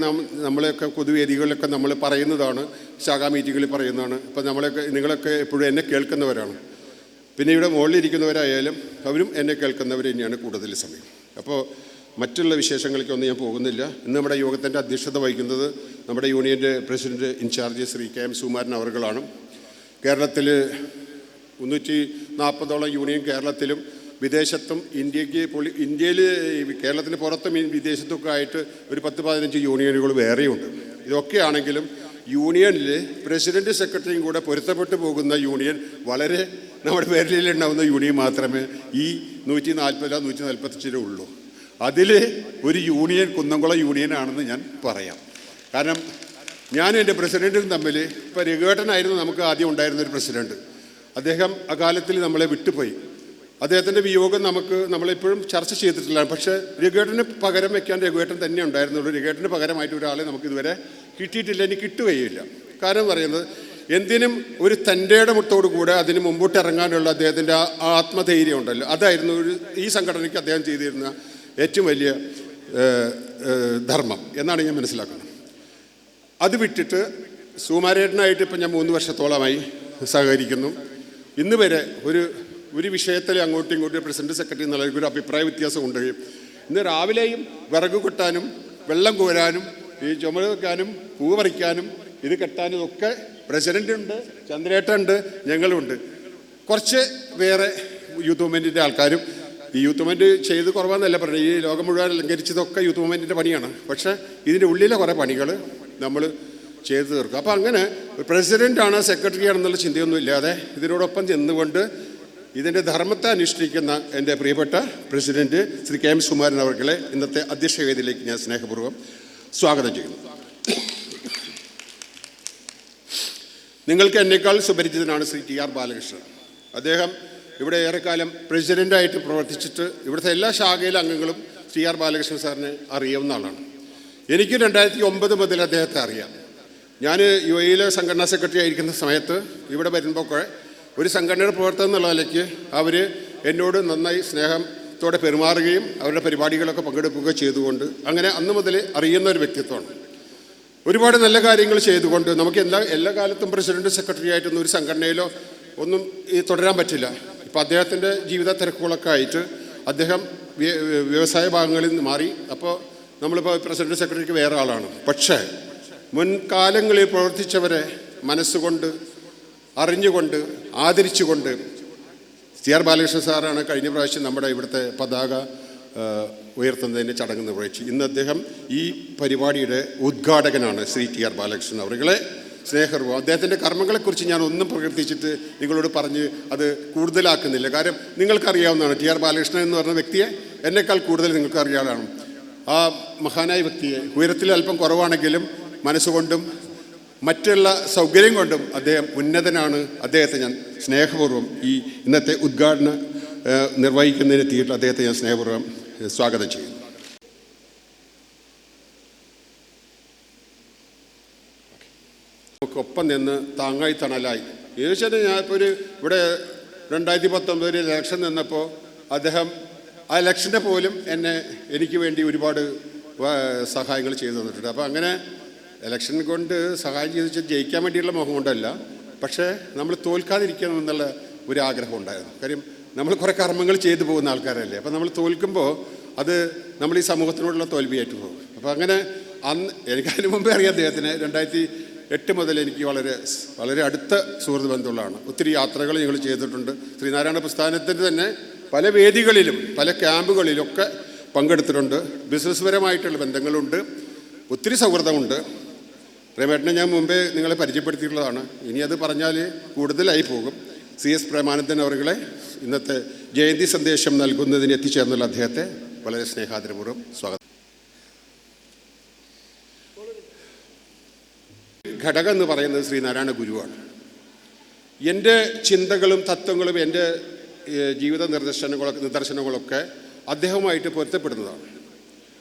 നമ്മളെയൊക്കെ പൊതുവേദികളിലൊക്കെ നമ്മൾ പറയുന്നതാണ്, ശാഖാ മീറ്റിങ്ങുകളിൽ പറയുന്നതാണ്. ഇപ്പോൾ നിങ്ങളൊക്കെ എപ്പോഴും എന്നെ കേൾക്കുന്നവരാണ്. പിന്നെ ഇവിടെ മുകളിലിരിക്കുന്നവരായാലും അവരും എന്നെ കേൾക്കുന്നവർ തന്നെയാണ് കൂടുതൽ സമയം. അപ്പോൾ മറ്റുള്ള വിശേഷങ്ങളിലേക്കൊന്നും ഞാൻ പോകുന്നില്ല. ഇന്ന് നമ്മുടെ യോഗത്തിൻ്റെ അധ്യക്ഷത വഹിക്കുന്നത് നമ്മുടെ യൂണിയൻ്റെ president in charge Shri KM Sukumaran അവർകളാണ്. കേരളത്തിൽ 340ഓളം യൂണിയൻ കേരളത്തിലും വിദേശത്തും ഇന്ത്യയിൽ കേരളത്തിന് പുറത്തും വിദേശത്തൊക്കെ ആയിട്ട് ഒരു 10-15 യൂണിയനുകൾ വേറെയുണ്ട്. ഇതൊക്കെയാണെങ്കിലും യൂണിയനിൽ പ്രസിഡന്റ് സെക്രട്ടറിയും കൂടെ പൊരുത്തപ്പെട്ടു പോകുന്ന യൂണിയൻ വളരെ നമ്മുടെ പേരിലുണ്ടാവുന്ന യൂണിയൻ മാത്രമേ ഈ 140-145 ഉള്ളൂ. അതിൽ ഒരു യൂണിയൻ കുന്നംകുളം യൂണിയനാണെന്ന് ഞാൻ പറയാം. കാരണം ഞാനും എൻ്റെ പ്രസിഡൻറ്റും തമ്മിൽ ഇപ്പോൾ രഘുവേട്ടനായിരുന്നു നമുക്ക് ആദ്യം ഉണ്ടായിരുന്നൊരു പ്രസിഡൻറ്റ്. അദ്ദേഹം അകാലത്തിൽ നമ്മളെ വിട്ടുപോയി. അദ്ദേഹത്തിൻ്റെ വിയോഗം നമ്മളെപ്പോഴും ചർച്ച ചെയ്തിട്ടില്ല. പക്ഷേ രഘുവേട്ടന് പകരം വയ്ക്കാൻ രഘുവേട്ടൻ തന്നെ ഉണ്ടായിരുന്നുള്ളൂ. രഘുവേട്ടന് പകരമായിട്ട് ഒരാളെ നമുക്കിതുവരെ കിട്ടിയിട്ടില്ല, ഇനി കിട്ടുകയില്ല. കാരണം പറയുന്നത് എന്തിനും ഒരു തൻ്റെ മുട്ടോടു കൂടെ അതിന് മുമ്പോട്ട് ഇറങ്ങാനുള്ള അദ്ദേഹത്തിൻ്റെ ആത്മധൈര്യം ഉണ്ടല്ലോ, അതായിരുന്നു ഈ സംഘടനയ്ക്ക് അദ്ദേഹം ചെയ്തിരുന്ന ഏറ്റവും വലിയ ധർമ്മം എന്നാണ് ഞാൻ മനസ്സിലാക്കുന്നത്. അത് വിട്ടിട്ട് സുകുമാരേട്ടനായിട്ട് ഇപ്പം ഞാൻ 3 വർഷത്തോളമായി സഹകരിക്കുന്നു. ഇന്ന് വരെ ഒരു വിഷയത്തിൽ അങ്ങോട്ടും ഇങ്ങോട്ടും പ്രസിഡന്റ് സെക്രട്ടറി എന്നുള്ള ഒരു അഭിപ്രായ വ്യത്യാസം ഉണ്ടാകും. ഇന്ന് രാവിലെയും വിറക് കൊട്ടാനും വെള്ളം കോരാനും ഈ ചുമട് വെക്കാനും പൂ പറിക്കാനും ഇത് കെട്ടാനും ഒക്കെ പ്രസിഡൻ്റുണ്ട്, ചന്ദ്രേട്ടനുണ്ട്, ഞങ്ങളുണ്ട്. കുറച്ച് വേറെ യൂത്ത് മൂവ്മെൻറ്റിൻ്റെ ആൾക്കാരും. ഈ യൂത്ത് മൂവ്മെൻറ്റ് ചെയ്ത് കുറവാന്നല്ല പറഞ്ഞത്, ഈ ലോകം മുഴുവൻ അലങ്കരിച്ചതൊക്കെ യൂത്ത് മൂവ്മെൻറ്റിൻ്റെ പണിയാണ്. പക്ഷേ ഇതിൻ്റെ ഉള്ളിലെ കുറേ പണികൾ നമ്മൾ ചെയ്തു തീർക്കും. അപ്പോൾ അങ്ങനെ പ്രസിഡൻ്റാണ് സെക്രട്ടറിയാണെന്നുള്ള ചിന്തയൊന്നും ഇല്ലാതെ ഇതിനോടൊപ്പം ചെന്നുകൊണ്ട് ഇതിൻ്റെ ധർമ്മത്തെ അനുഷ്ഠിക്കുന്ന എൻ്റെ പ്രിയപ്പെട്ട പ്രസിഡന്റ് ശ്രീ KM സുകുമാരൻ അവർകളെ ഇന്നത്തെ അധ്യക്ഷ വേദിയിലേക്ക് ഞാൻ സ്നേഹപൂർവ്വം സ്വാഗതം ചെയ്യുന്നു. നിങ്ങൾക്ക് എന്നേക്കാൾ സുപരിചിതനാണ് ശ്രീ TR ബാലകൃഷ്ണൻ. അദ്ദേഹം ഇവിടെ ഏറെക്കാലം പ്രസിഡൻ്റായിട്ട് പ്രവർത്തിച്ചിട്ട് ഇവിടുത്തെ എല്ലാ ശാഖയിലെ അംഗങ്ങളും TR ബാലകൃഷ്ണൻ സാറിനെ അറിയാവുന്ന ആളാണ്. എനിക്ക് 2009 മുതൽ അദ്ദേഹത്തെ അറിയാം. ഞാൻ UAE സംഘടനാ സെക്രട്ടറി ആയിരിക്കുന്ന സമയത്ത് ഇവിടെ വരുമ്പോൾ ഒരു സംഘടനയുടെ പ്രവർത്തനം എന്നുള്ള നിലയ്ക്ക് അവർ എന്നോട് നന്നായി സ്നേഹത്തോടെ പെരുമാറുകയും അവരുടെ പരിപാടികളൊക്കെ പങ്കെടുക്കുകയും ചെയ്തുകൊണ്ട് അങ്ങനെ അന്ന് മുതൽ അറിയുന്ന ഒരു വ്യക്തിത്വമാണ്. ഒരുപാട് നല്ല കാര്യങ്ങൾ ചെയ്തുകൊണ്ട് നമുക്ക് എല്ലാ കാലത്തും പ്രസിഡന്റ് സെക്രട്ടറി ആയിട്ടൊന്നും ഒരു സംഘടനയിലോ ഒന്നും തുടരാൻ പറ്റില്ല. ഇപ്പോൾ അദ്ദേഹത്തിൻ്റെ ജീവിത തിരക്കുകളൊക്കെ ആയിട്ട് അദ്ദേഹം വ്യവസായ ഭാഗങ്ങളിൽ നിന്ന് മാറി. അപ്പോൾ നമ്മളിപ്പോൾ പ്രസിഡന്റ് സെക്രട്ടറിക്ക് വേറെ ആളാണ്. പക്ഷേ മുൻകാലങ്ങളിൽ പ്രവർത്തിച്ചവരെ മനസ്സുകൊണ്ട് അറിഞ്ഞുകൊണ്ട് ആദരിച്ചുകൊണ്ട് CR ബാലകൃഷ്ണൻ സാറാണ് കഴിഞ്ഞ പ്രാവശ്യം നമ്മുടെ ഇവിടുത്തെ പതാക ഉയർത്തുന്നതിന് ചടങ്ങ് നിർവഹിച്ചു. ഇന്ന് അദ്ദേഹം ഈ പരിപാടിയുടെ ഉദ്ഘാടകനാണ്. ശ്രീ TR ബാലകൃഷ്ണൻ അവരുകളെ സ്നേഹപൂർവ്വം അദ്ദേഹത്തിൻ്റെ കർമ്മങ്ങളെക്കുറിച്ച് ഞാൻ ഒന്നും പ്രകീർത്തിച്ചിട്ട് നിങ്ങളോട് പറഞ്ഞ് അത് കൂടുതലാക്കുന്നില്ല. കാരണം നിങ്ങൾക്കറിയാവുന്നതാണ് TR ബാലകൃഷ്ണൻ എന്ന് പറഞ്ഞ വ്യക്തിയെ എന്നേക്കാൾ കൂടുതൽ നിങ്ങൾക്ക് അറിയാവുന്നതാണ്. ആ മഹാനായ വ്യക്തിയെ ഉയരത്തിൽ അല്പം കുറവാണെങ്കിലും മനസ്സുകൊണ്ടും മറ്റുള്ള സൗകര്യം കൊണ്ടും അദ്ദേഹം ഉന്നതനാണ്. അദ്ദേഹത്തെ ഞാൻ സ്നേഹപൂർവ്വം ഈ ഇന്നത്തെ ഉദ്ഘാടനം നിർവഹിക്കുന്നതിനെത്തിയിട്ട് അദ്ദേഹത്തെ ഞാൻ സ്നേഹപൂർവ്വം സ്വാഗതം ചെയ്യുന്നു. നമുക്കൊപ്പം നിന്ന് താങ്ങായി തണലായി ചോദിച്ചാൽ ഞാനിപ്പോൾ ഇവിടെ 2019 ഇലക്ഷൻ നിന്നപ്പോൾ അദ്ദേഹം ആ ഇലക്ഷൻ്റെ പോലും എനിക്ക് വേണ്ടി ഒരുപാട് സഹായങ്ങൾ ചെയ്തു തന്നിട്ടുണ്ട്. അപ്പോൾ അങ്ങനെ ഇലക്ഷൻ കൊണ്ട് സഹായം ചെയ്ത് ജയിക്കാൻ വേണ്ടിയുള്ള മോഹം കൊണ്ടല്ല, പക്ഷേ നമ്മൾ തോൽക്കാതിരിക്കണം എന്നുള്ള ഒരു ആഗ്രഹം ഉണ്ടായിരുന്നു. കാര്യം നമ്മൾ കുറേ കർമ്മങ്ങൾ ചെയ്തു പോകുന്ന ആൾക്കാരല്ലേ. അപ്പോൾ നമ്മൾ തോൽക്കുമ്പോൾ അത് നമ്മൾ ഈ സമൂഹത്തിനോടുള്ള തോൽവിയായിട്ട് പോകും. അപ്പോൾ അങ്ങനെ എനിക്ക് അതിന് മുമ്പേ അറിയാം അദ്ദേഹത്തിന്. 2008 മുതൽ എനിക്ക് വളരെ വളരെ അടുത്ത സുഹൃത്ത് ബന്ധമുള്ളതാണ്. ഒത്തിരി യാത്രകൾ ഞങ്ങൾ ചെയ്തിട്ടുണ്ട്. ശ്രീനാരായണ പ്രസ്ഥാനത്തിൻ്റെ തന്നെ പല വേദികളിലും പല ക്യാമ്പുകളിലൊക്കെ പങ്കെടുത്തിട്ടുണ്ട്. ബിസിനസ് പരമായിട്ടുള്ള ബന്ധങ്ങളുണ്ട്, ഒത്തിരി സൗഹൃദമുണ്ട്. പ്രേമേട്ടനെ ഞാൻ മുമ്പേ നിങ്ങളെ പരിചയപ്പെടുത്തിയിട്ടുള്ളതാണ്. ഇനി അത് പറഞ്ഞാൽ കൂടുതലായി പോകും. CS പ്രേമാനന്ദൻ അവരുകളെ ഇന്നത്തെ ജയന്തി സന്ദേശം നൽകുന്നതിന് എത്തിച്ചേർന്നുള്ള അദ്ദേഹത്തെ വളരെ സ്നേഹാദരപൂർവ്വം സ്വാഗതം. ഘടകം എന്ന് പറയുന്നത് ശ്രീനാരായണ ഗുരുവാണ്. എൻ്റെ ചിന്തകളും തത്വങ്ങളും എൻ്റെ ജീവിത നിദർശനങ്ങളൊക്കെ അദ്ദേഹവുമായിട്ട് പൊരുത്തപ്പെടുന്നതാണ്.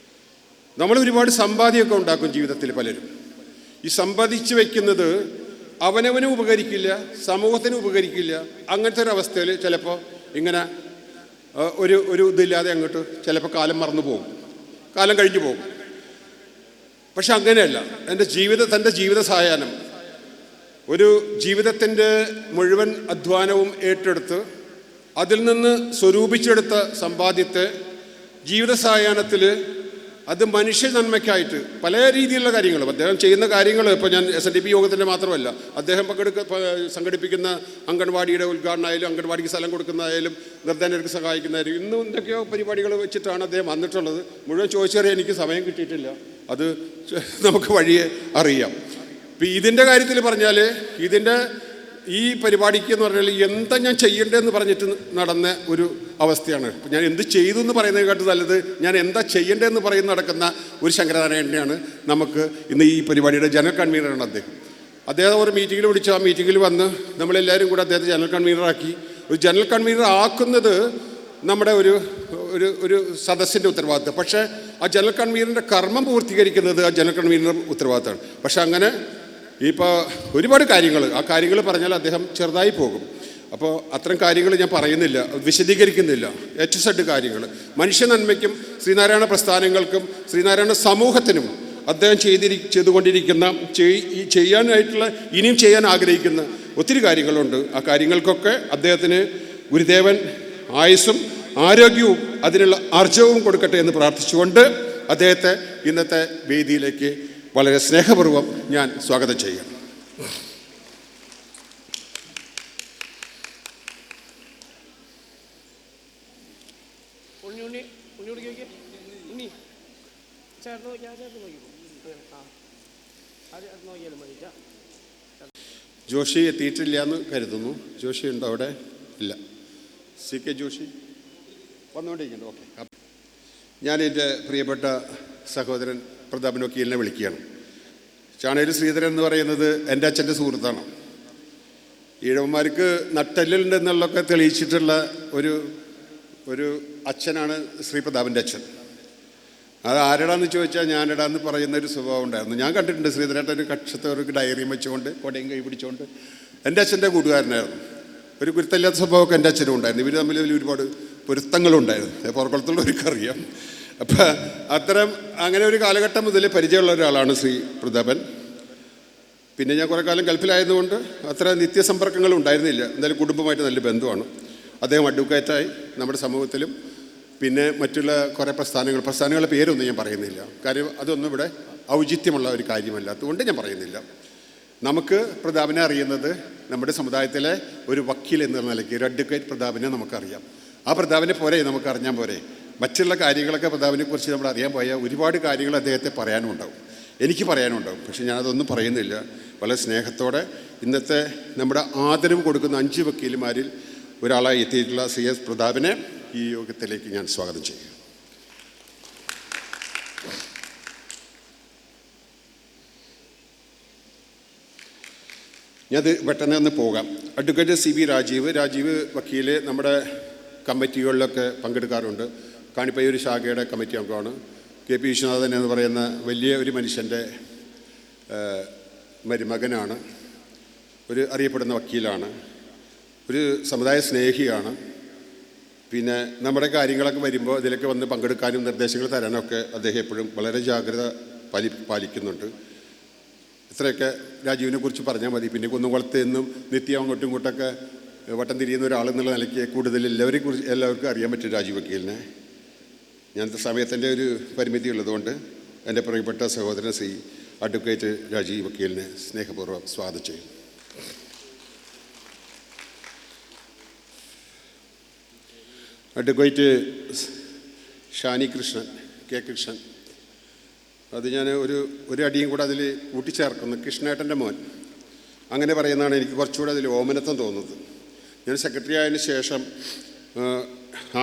നമ്മൾ ഒരുപാട് സമ്പാദ്യമൊക്കെ ഉണ്ടാക്കും ജീവിതത്തിൽ പലരും. ഈ സമ്പാദിച്ചു വയ്ക്കുന്നത് അവനവനും ഉപകരിക്കില്ല, സമൂഹത്തിന് ഉപകരിക്കില്ല. അങ്ങനത്തെ ഒരു അവസ്ഥയിൽ ചിലപ്പോൾ ഇങ്ങനെ ഒരു ഇതില്ലാതെ അങ്ങോട്ട് ചിലപ്പോൾ കാലം മറന്നു പോകും, കാലം കഴിഞ്ഞു പോകും. പക്ഷെ അങ്ങനെയല്ല. തൻ്റെ ജീവിത സായാഹ്നം, ഒരു ജീവിതത്തിൻ്റെ മുഴുവൻ അധ്വാനവും ഏറ്റെടുത്ത് അതിൽ നിന്ന് സ്വരൂപിച്ചെടുത്ത സമ്പാദ്യത്തെ ജീവിത സായാഹ്നത്തിൽ അത് മനുഷ്യ നന്മയ്ക്കായിട്ട് പല രീതിയിലുള്ള കാര്യങ്ങളും അദ്ദേഹം ചെയ്യുന്ന കാര്യങ്ങൾ ഇപ്പോൾ ഞാൻ SNDP യോഗത്തിൻ്റെ മാത്രമല്ല, അദ്ദേഹം സംഘടിപ്പിക്കുന്ന അംഗൻവാടിയുടെ ഉദ്ഘാടനമായാലും അംഗൻവാടിക്ക് സ്ഥലം കൊടുക്കുന്നതായാലും നിർധനർക്ക് സഹായിക്കുന്നതായാലും ഇന്നും എന്തൊക്കെയോ പരിപാടികൾ വെച്ചിട്ടാണ് അദ്ദേഹം വന്നിട്ടുള്ളത്. മുഴുവൻ ചോദിച്ചറിയാൻ എനിക്ക് സമയം കിട്ടിയിട്ടില്ല. അത് നമുക്ക് വഴിയെ അറിയാം. ഇപ്പം ഇതിൻ്റെ കാര്യത്തിൽ പറഞ്ഞാൽ ഈ പരിപാടിക്ക് എന്ന് പറഞ്ഞാൽ എന്താ ഞാൻ ചെയ്യേണ്ടതെന്ന് പറഞ്ഞിട്ട് നടന്ന ഒരു അവസ്ഥയാണ്. ഞാൻ എന്ത് ചെയ്തു എന്ന് പറയുന്നതിനെക്കാട്ടും നല്ലത് ഞാൻ എന്താ ചെയ്യേണ്ടതെന്ന് നടക്കുന്ന ഒരു ശങ്കരനാരായണനെയാണ് നമുക്ക് ഇന്ന് ഈ പരിപാടിയുടെ ജനറൽ കൺവീനറാണ് അദ്ദേഹം ഒരു മീറ്റിങ്ങിൽ വിളിച്ചു. ആ മീറ്റിങ്ങിൽ വന്ന് നമ്മളെല്ലാവരും കൂടെ അദ്ദേഹത്തെ ജനറൽ കൺവീനറാക്കി. ഒരു ജനറൽ കൺവീനർ ആക്കുന്നത് നമ്മുടെ ഒരു സദസ്സിൻ്റെ ഉത്തരവാദിത്തം. പക്ഷേ ആ ജനറൽ കൺവീനറിൻ്റെ കർമ്മം പൂർത്തീകരിക്കുന്നത് ആ ജനറൽ കൺവീനറുടെ ഉത്തരവാദിത്തമാണ്. പക്ഷെ അങ്ങനെ ഇപ്പോൾ ഒരുപാട് കാര്യങ്ങൾ ആ കാര്യങ്ങൾ പറഞ്ഞാൽ അദ്ദേഹം ചെറുതായി പോകും. അപ്പോൾ അത്തരം കാര്യങ്ങൾ ഞാൻ പറയുന്നില്ല, വിശദീകരിക്കുന്നില്ല. HZ കാര്യങ്ങൾ മനുഷ്യ നന്മയ്ക്കും ശ്രീനാരായണ പ്രസ്ഥാനങ്ങൾക്കും ശ്രീനാരായണ സമൂഹത്തിനും അദ്ദേഹം ചെയ്തുകൊണ്ടിരിക്കുന്ന ചെയ്യാനായിട്ടുള്ള ഇനിയും ചെയ്യാൻ ആഗ്രഹിക്കുന്ന ഒത്തിരി കാര്യങ്ങളുണ്ട്. ആ കാര്യങ്ങൾക്കൊക്കെ അദ്ദേഹത്തിന് ഗുരുദേവൻ ആയുസ്സും ആരോഗ്യവും അതിനുള്ള ആർജവവും കൊടുക്കട്ടെ എന്ന് പ്രാർത്ഥിച്ചുകൊണ്ട് അദ്ദേഹത്തെ ഇന്നത്തെ വേദിയിലേക്ക് വളരെ സ്നേഹപൂർവ്വം ഞാൻ സ്വാഗതം ചെയ്യണം. ജോഷി എത്തിയിട്ടില്ല എന്ന് കരുതുന്നു. ജോഷി ഉണ്ടോ അവിടെ? ഇല്ല. CK ജോഷി വന്നുകൊണ്ടിരിക്കുന്നു. ഓക്കെ. ഞാൻ എൻ്റെ പ്രിയപ്പെട്ട സഹോദരൻ പ്രതാപൻ വക്കീലിനെ വിളിക്കുകയാണ്. ചാണേരി ശ്രീധരൻ എന്ന് പറയുന്നത് എൻ്റെ അച്ഛൻ്റെ സുഹൃത്താണ്. ഈഴവന്മാർക്ക് നട്ടെല്ലുണ്ടെന്നുള്ളതൊക്കെ തെളിയിച്ചിട്ടുള്ള ഒരു അച്ഛനാണ് ശ്രീ പ്രതാപൻ്റെ അച്ഛൻ.
അത് ആരെടാന്ന് ചോദിച്ചാൽ ഞാനിടാന്ന് പറയുന്ന ഒരു സ്വഭാവം ഉണ്ടായിരുന്നു. ഞാൻ കണ്ടിട്ടുണ്ട് ശ്രീധരേട്ടൻ ഒരു കക്ഷത്തെ ഒരു ഡയറിയും വെച്ചുകൊണ്ട് കൊടയും കൈ പിടിച്ചുകൊണ്ട്. എൻ്റെ അച്ഛൻ്റെ കൂട്ടുകാരനായിരുന്നു. ഒരു ഗുരുത്തല്ലാത്ത സ്വഭാവമൊക്കെ എൻ്റെ അച്ഛനും ഉണ്ടായിരുന്നു. ഇവർ തമ്മിൽ ഒരുപാട് പൊരുത്തങ്ങളുണ്ടായിരുന്നു. പുറക്കുളത്തുള്ളവർക്കറിയാം. അപ്പം അങ്ങനെ ഒരു കാലഘട്ടം മുതൽ പരിചയമുള്ള ഒരാളാണ് ശ്രീ പ്രതാപൻ. പിന്നെ ഞാൻ കുറേ കാലം ഗൾഫിലായതുകൊണ്ട് അത്ര നിത്യസമ്പർക്കങ്ങളും ഉണ്ടായിരുന്നില്ല. എന്തായാലും കുടുംബമായിട്ട് നല്ല ബന്ധമാണ്. അദ്ദേഹം അഡ്വക്കേറ്റായി നമ്മുടെ സമൂഹത്തിലും പിന്നെ മറ്റുള്ള കുറേ പ്രസ്ഥാനങ്ങളുടെ പേരൊന്നും ഞാൻ പറയുന്നില്ല. കാര്യം അതൊന്നും ഇവിടെ ഔചിത്യമുള്ള ഒരു കാര്യമല്ലാത്തതുകൊണ്ട് ഞാൻ പറയുന്നില്ല. നമുക്ക് പ്രതാപനെ അറിയുന്നത് നമ്മുടെ സമുദായത്തിലെ ഒരു വക്കീൽ എന്നുള്ള നിലയ്ക്ക് ഒരു അഡ്വക്കേറ്റ് പ്രതാപനെ നമുക്കറിയാം. ആ പ്രതാപനെ പോരെ നമുക്കറിഞ്ഞാൽ പോരെ. മറ്റുള്ള കാര്യങ്ങളൊക്കെ പ്രതാപനെക്കുറിച്ച് നമ്മൾ അറിയാൻ പോയാൽ ഒരുപാട് കാര്യങ്ങൾ അദ്ദേഹത്തെ പറയാനും ഉണ്ടാവും, എനിക്ക് പറയാനും ഉണ്ടാവും. പക്ഷേ ഞാനതൊന്നും പറയുന്നില്ല. വളരെ സ്നേഹത്തോടെ ഇന്നത്തെ നമ്മുടെ ആദരവ് കൊടുക്കുന്ന 5 വക്കീലുമാരിൽ ഒരാളായി എത്തിയിട്ടുള്ള CS പ്രതാപനെ ഈ യോഗത്തിലേക്ക് ഞാൻ സ്വാഗതം ചെയ്യും. ഞാനത് പെട്ടെന്ന് ഒന്ന് പോകാം. അഡ്വക്കേറ്റ് CB രാജീവ് വക്കീൽ നമ്മുടെ കമ്മിറ്റികളിലൊക്കെ പങ്കെടുക്കാറുണ്ട്. കാണിപ്പയ്യൂർ ശാഖയുടെ കമ്മിറ്റി അംഗമാണ്. KP വിശ്വനാഥൻ എന്ന് പറയുന്ന വലിയ ഒരു മനുഷ്യൻ്റെ മരുമകനാണ്. ഒരു അറിയപ്പെടുന്ന വക്കീലാണ്. ഒരു സമുദായ സ്നേഹിയാണ്. പിന്നെ നമ്മുടെ കാര്യങ്ങളൊക്കെ വരുമ്പോൾ ഇതിലൊക്കെ വന്ന് പങ്കെടുക്കാനും നിർദ്ദേശങ്ങൾ തരാനൊക്കെ അദ്ദേഹം എപ്പോഴും വളരെ ജാഗ്രത പാലിക്കുന്നുണ്ട്. ഇത്രയൊക്കെ രാജീവിനെ കുറിച്ച് പറഞ്ഞാൽ മതി. പിന്നെ കുന്നുകുളത്ത് നിന്നും നിത്യം അങ്ങോട്ടും ഇങ്ങോട്ടൊക്കെ വട്ടം തിരിയുന്ന ഒരാളെന്നുള്ള നിലയ്ക്ക് കൂടുതൽ എല്ലാവർക്കും അറിയാൻ പറ്റും രാജീവ് വക്കീലിനെ. ഞാൻ സമയത്തിൻ്റെ ഒരു പരിമിതി ഉള്ളതുകൊണ്ട് എൻ്റെ പ്രിയപ്പെട്ട സഹോദരൻ ശ്രീ അഡ്വക്കേറ്റ് രാജീവ് വക്കീലിനെ സ്നേഹപൂർവ്വം സ്വാഗതം ചെയ്യും. Advocate Shani Krishnan, K. കൃഷ്ണൻ, അത് ഞാൻ ഒരു അടിയും കൂടെ അതിൽ കൂട്ടിച്ചേർക്കുന്നു. കൃഷ്ണേട്ടൻ്റെ മോൻ അങ്ങനെ പറയുന്നതാണ് എനിക്ക് കുറച്ചുകൂടെ അതിൽ ഓമനത്വം തോന്നുന്നത്. ഞാൻ സെക്രട്ടറി ആയതിനു ശേഷം